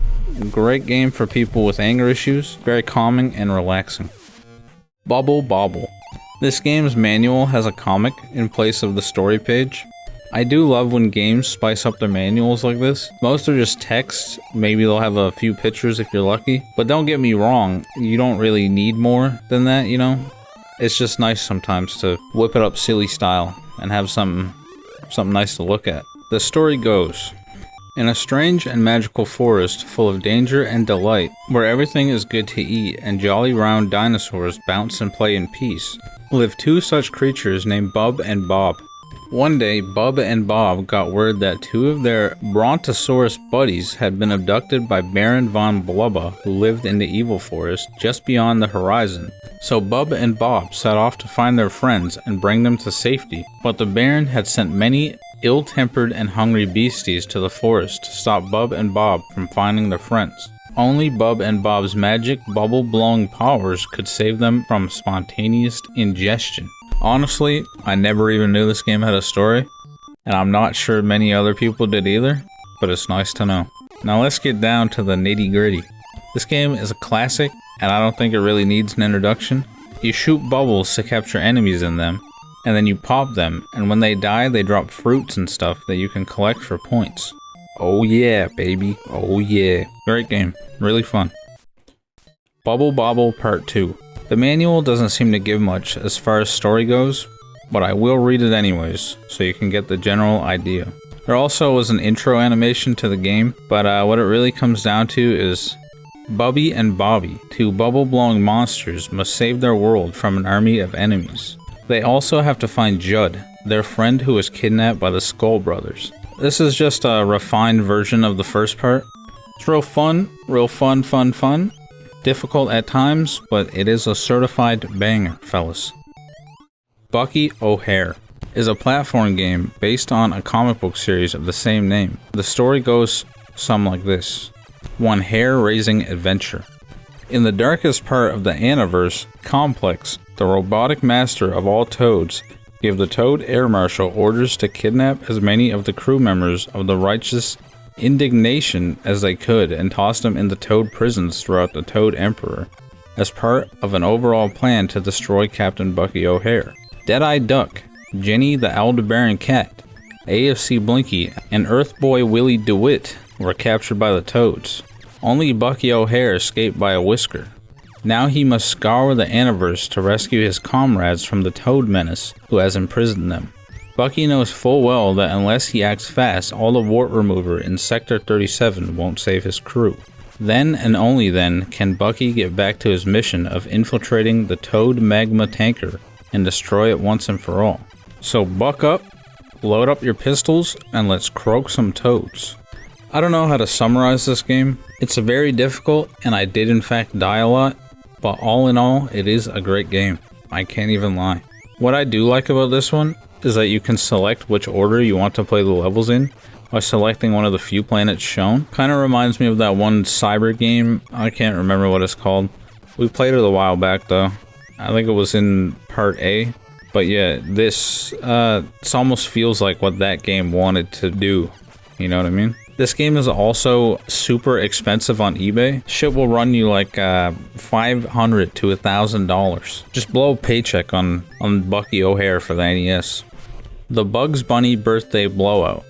Great game for people with anger issues. Very calming and relaxing. Bobble. This game's manual has a comic in place of the story page. I do love when games spice up their manuals like this. Most are just text, maybe they'll have a few pictures if you're lucky. But don't get me wrong, you don't really need more than that, you know? It's just nice sometimes to whip it up silly style and have something nice to look at. The story goes, in a strange and magical forest full of danger and delight, where everything is good to eat and jolly round dinosaurs bounce and play in peace, live 2 such creatures named Bub and Bob. One day, Bub and Bob got word that 2 of their Brontosaurus buddies had been abducted by Baron von Blubba, who lived in the evil forest just beyond the horizon. So Bub and Bob set off to find their friends and bring them to safety. But the Baron had sent many ill-tempered and hungry beasties to the forest to stop Bub and Bob from finding their friends. Only Bub and Bob's magic bubble-blowing powers could save them from spontaneous ingestion. Honestly, I never even knew this game had a story, and I'm not sure many other people did either, but it's nice to know. Now let's get down to the nitty-gritty. This game is a classic, and I don't think it really needs an introduction. You shoot bubbles to capture enemies in them, and then you pop them, and when they die, they drop fruits and stuff that you can collect for points. Oh yeah, baby. Oh yeah. Great game. Really fun. Bobble Part 2. The manual doesn't seem to give much as far as story goes, but I will read it anyways, so you can get the general idea. There also was an intro animation to the game, but what it really comes down to is Bubby and Bobby, 2 bubble-blowing monsters, must save their world from an army of enemies. They also have to find Judd, their friend who was kidnapped by the Skull Brothers. This is just a refined version of the first part. It's real fun. Difficult at times, but it is a certified banger, fellas. Bucky O'Hare is a platform game based on a comic book series of the same name. The story goes some like this. One hair-raising adventure. In the darkest part of the Aniverse complex, the robotic master of all toads gave the Toad Air Marshal orders to kidnap as many of the crew members of the righteous Indignation as they could and tossed them into Toad prisons throughout the Toad Emperor, as part of an overall plan to destroy Captain Bucky O'Hare. Deadeye Duck, Jenny the Aldebaran Cat, AFC Blinky, and Earth Boy Willie DeWitt were captured by the Toads. Only Bucky O'Hare escaped by a whisker. Now he must scour the Aniverse to rescue his comrades from the Toad menace who has imprisoned them. Bucky knows full well that unless he acts fast, all the wart remover in Sector 37 won't save his crew. Then and only then can Bucky get back to his mission of infiltrating the Toad magma tanker and destroy it once and for all. So buck up, load up your pistols, and let's croak some toads. I don't know how to summarize this game. It's very difficult, and I did in fact die a lot, but all in all, it is a great game. I can't even lie. What I do like about this one is that you can select which order you want to play the levels in by selecting one of the few planets shown. Kind of reminds me of that one cyber game. I can't remember what it's called. We played it a while back though. I think it was in part A. But yeah, this almost feels like what that game wanted to do. You know what I mean? This game is also super expensive on eBay. Shit will run you like $500 to $1,000. Just blow a paycheck on Bucky O'Hare for the NES. The Bugs Bunny Birthday Blowout.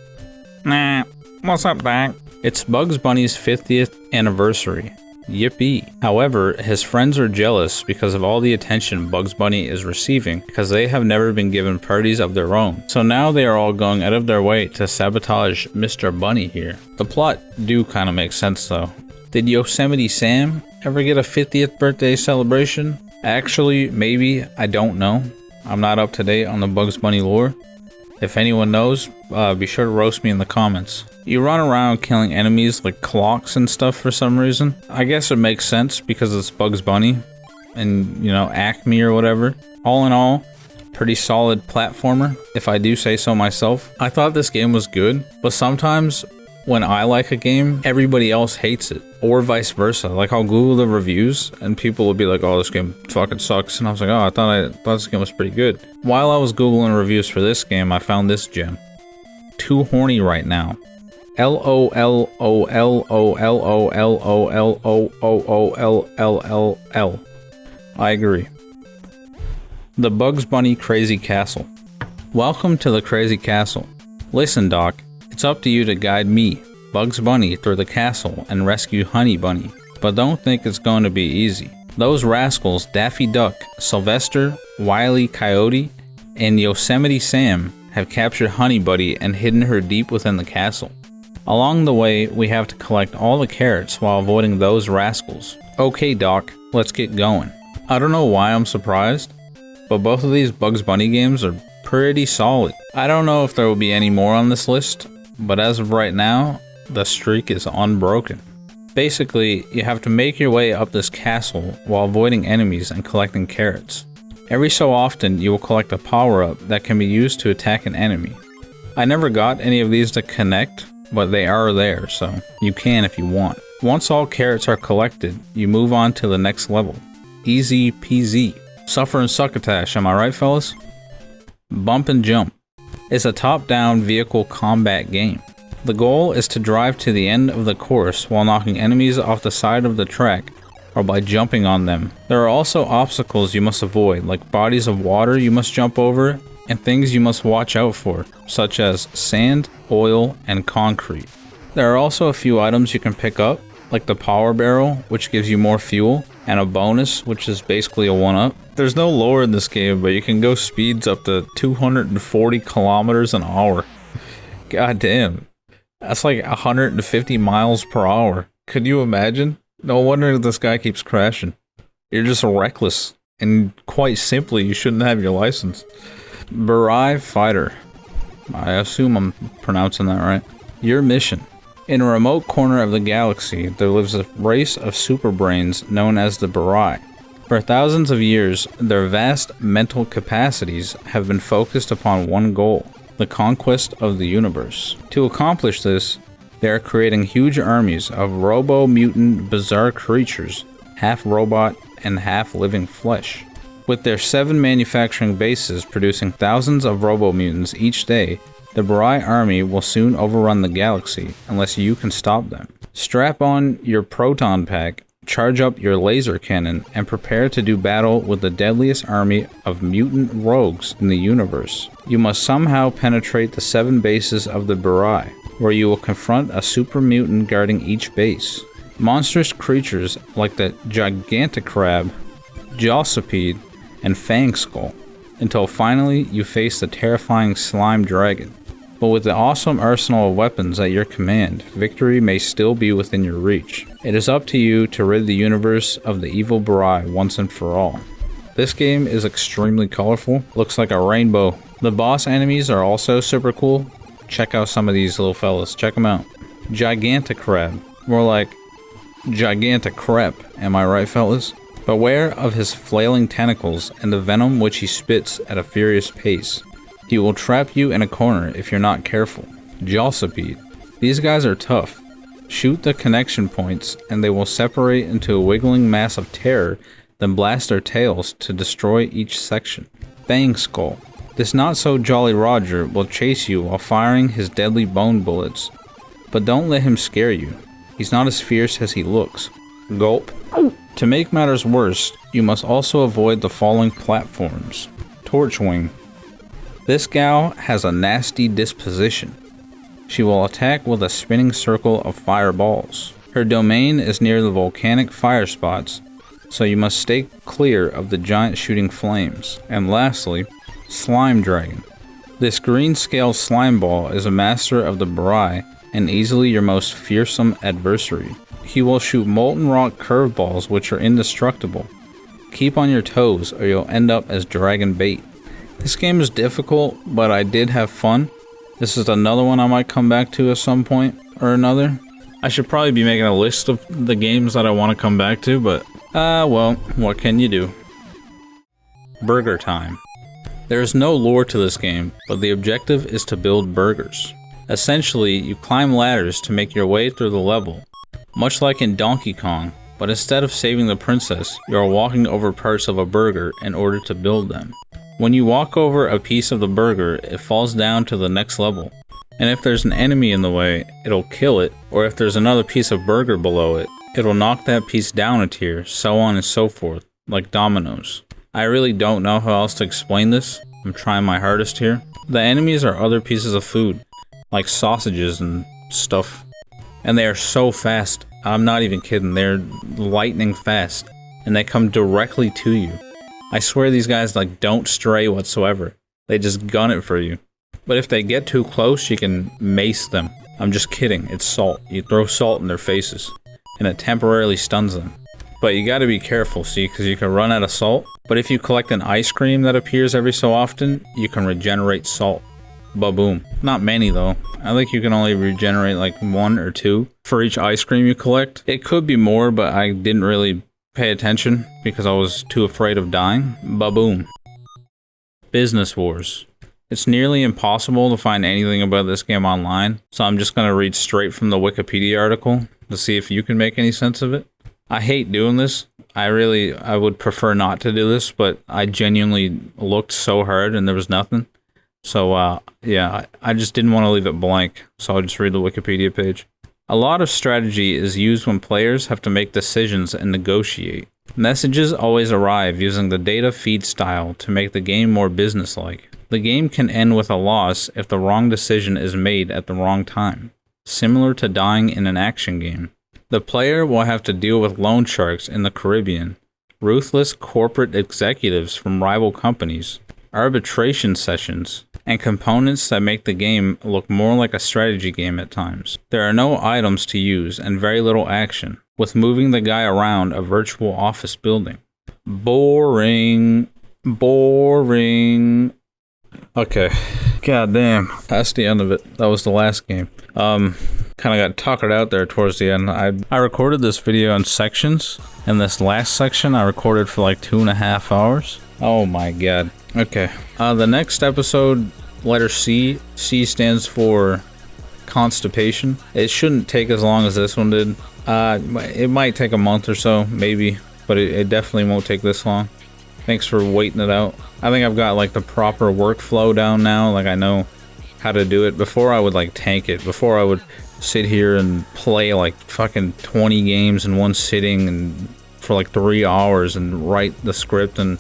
Nah, what's up, Doc? It's Bugs Bunny's 50th anniversary. Yippee. However, his friends are jealous because of all the attention Bugs Bunny is receiving because they have never been given parties of their own. So now they are all going out of their way to sabotage Mr. Bunny here. The plot do kind of make sense though. Did Yosemite Sam ever get a 50th birthday celebration? Actually, maybe. I don't know. I'm not up to date on the Bugs Bunny lore. If anyone knows, be sure to roast me in the comments. You run around killing enemies like clocks and stuff for some reason. I guess it makes sense because it's Bugs Bunny and, you know, Acme or whatever. All in all, pretty solid platformer, if I do say so myself. I thought this game was good, but sometimes when I like a game, everybody else hates it, or vice versa. Like, I'll Google the reviews and people will be like, oh, this game fucking sucks, and I was like, oh, I thought this game was pretty good. While I was Googling reviews for this game, I found this gem. Too horny right now. LOLOLOLOLOLOLOLOLL. I agree. The Bugs Bunny Crazy Castle. Welcome to the Crazy Castle. Listen, Doc, it's up to you to guide me, Bugs Bunny, through the castle and rescue Honey Bunny, but don't think it's going to be easy. Those rascals Daffy Duck, Sylvester, Wile E. Coyote, and Yosemite Sam have captured Honey Bunny and hidden her deep within the castle. Along the way, we have to collect all the carrots while avoiding those rascals. Okay, Doc, let's get going. I don't know why I'm surprised, but both of these Bugs Bunny games are pretty solid. I don't know if there will be any more on this list, but as of right now, the streak is unbroken. Basically, you have to make your way up this castle while avoiding enemies and collecting carrots. Every so often, you will collect a power-up that can be used to attack an enemy. I never got any of these to connect, but they are there, so you can if you want. Once all carrots are collected, you move on to the next level. Easy peasy. Suffer and succotash, am I right, fellas? Bump and Jump. It's a top-down vehicle combat game. The goal is to drive to the end of the course while knocking enemies off the side of the track or by jumping on them. There are also obstacles you must avoid, like bodies of water you must jump over, and things you must watch out for, such as sand, oil, and concrete. There are also a few items you can pick up, like the power barrel, which gives you more fuel, and a bonus, which is basically a 1-up. There's no lore in this game, but you can go speeds up to 240 kilometers an hour. God damn. That's like 150 miles per hour. Could you imagine? No wonder this guy keeps crashing. You're just reckless. And quite simply, you shouldn't have your license. Burai Fighter. I assume I'm pronouncing that right. Your mission. In a remote corner of the galaxy, there lives a race of super brains known as the Burai. For thousands of years, their vast mental capacities have been focused upon one goal, the conquest of the universe. To accomplish this, they are creating huge armies of robo-mutant bizarre creatures, half robot and half living flesh. With their 7 manufacturing bases producing thousands of robo-mutants each day, the Burai army will soon overrun the galaxy unless you can stop them. Strap on your proton pack, charge up your laser cannon, and prepare to do battle with the deadliest army of mutant rogues in the universe. You must somehow penetrate the 7 bases of the Burai, where you will confront a super mutant guarding each base. Monstrous creatures like the Gigantocrab, Jawsipede, and Fang Skull, until finally you face the terrifying Slime Dragon. But with the awesome arsenal of weapons at your command, victory may still be within your reach. It is up to you to rid the universe of the evil Burai once and for all. This game is extremely colorful, looks like a rainbow. The boss enemies are also super cool. Check out some of these little fellas, check them out. Gigantocrab, more like Gigantocrep, am I right, fellas? Beware of his flailing tentacles and the venom which he spits at a furious pace. He will trap you in a corner if you're not careful. Josipede. These guys are tough. Shoot the connection points and they will separate into a wiggling mass of terror, then blast their tails to destroy each section. Fang Skull. This not so jolly Roger will chase you while firing his deadly bone bullets, but don't let him scare you. He's not as fierce as he looks. Gulp. To make matters worse, you must also avoid the falling platforms. Torchwing. This gal has a nasty disposition. She will attack with a spinning circle of fireballs. Her domain is near the volcanic fire spots, so you must stay clear of the giant shooting flames. And lastly, Slime Dragon. This green scale slime ball is a master of the Barai and easily your most fearsome adversary. He will shoot molten rock curveballs which are indestructible. Keep on your toes or you'll end up as dragon bait. This game is difficult, but I did have fun. This is another one I might come back to at some point or another. I should probably be making a list of the games that I want to come back to, but well, what can you do? Burger Time. There is no lore to this game, but the objective is to build burgers. Essentially, you climb ladders to make your way through the level, much like in Donkey Kong, but instead of saving the princess, you are walking over parts of a burger in order to build them. When you walk over a piece of the burger, it falls down to the next level, and if there's an enemy in the way, it'll kill it, or if there's another piece of burger below it, it'll knock that piece down a tier, so on and so forth, like dominoes. I really don't know how else to explain this. I'm trying my hardest here. The enemies are other pieces of food, like sausages and stuff. And they are so fast. I'm not even kidding. They're lightning fast. And they come directly to you. I swear these guys like don't stray whatsoever. They just gun it for you. But if they get too close, you can mace them. I'm just kidding. It's salt. You throw salt in their faces. And it temporarily stuns them. But you gotta be careful, see, because you can run out of salt. But if you collect an ice cream that appears every so often, you can regenerate salt. Ba-boom. Not many though. I think you can only regenerate like 1 or 2 for each ice cream you collect. It could be more, but I didn't really pay attention because I was too afraid of dying. Ba-boom. Business Wars. It's nearly impossible to find anything about this game online, so I'm just gonna read straight from the Wikipedia article to see if you can make any sense of it. I hate doing this. I would prefer not to do this, but I genuinely looked so hard and there was nothing. So, yeah, I just didn't want to leave it blank, so I'll just read the Wikipedia page. A lot of strategy is used when players have to make decisions and negotiate. Messages always arrive using the data feed style to make the game more businesslike. The game can end with a loss if the wrong decision is made at the wrong time, similar to dying in an action game. The player will have to deal with loan sharks in the Caribbean, ruthless corporate executives from rival companies, arbitration sessions, and components that make the game look more like a strategy game at times. There are no items to use and very little action, with moving the guy around a virtual office building. Boring. Boring. Okay. God damn. That's the end of it. That was the last game. Kind of got tuckered out there towards the end. I recorded this video in sections, and this last section I recorded for like 2.5 hours. Oh my god. Okay. The next episode, letter C. C stands for constipation. It shouldn't take as long as this one did. It might take a month or so, maybe, but it definitely won't take this long. Thanks for waiting it out. I think I've got like the proper workflow down now. Like I know how to do it. Before I would like tank it. Before I would sit here and play like fucking 20 games in one sitting and for like 3 hours and write the script, and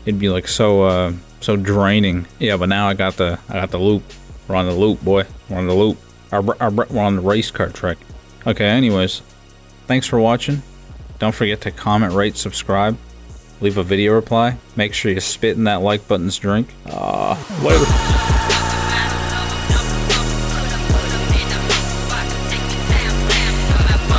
it'd be like so draining. Yeah, but now I got the loop. We're on the loop, boy. We're on the loop. We're on the race car track. Okay, anyways, thanks for watching. Don't forget to comment, rate, subscribe, leave a video reply. Make sure you spit in that like button's drink. Later.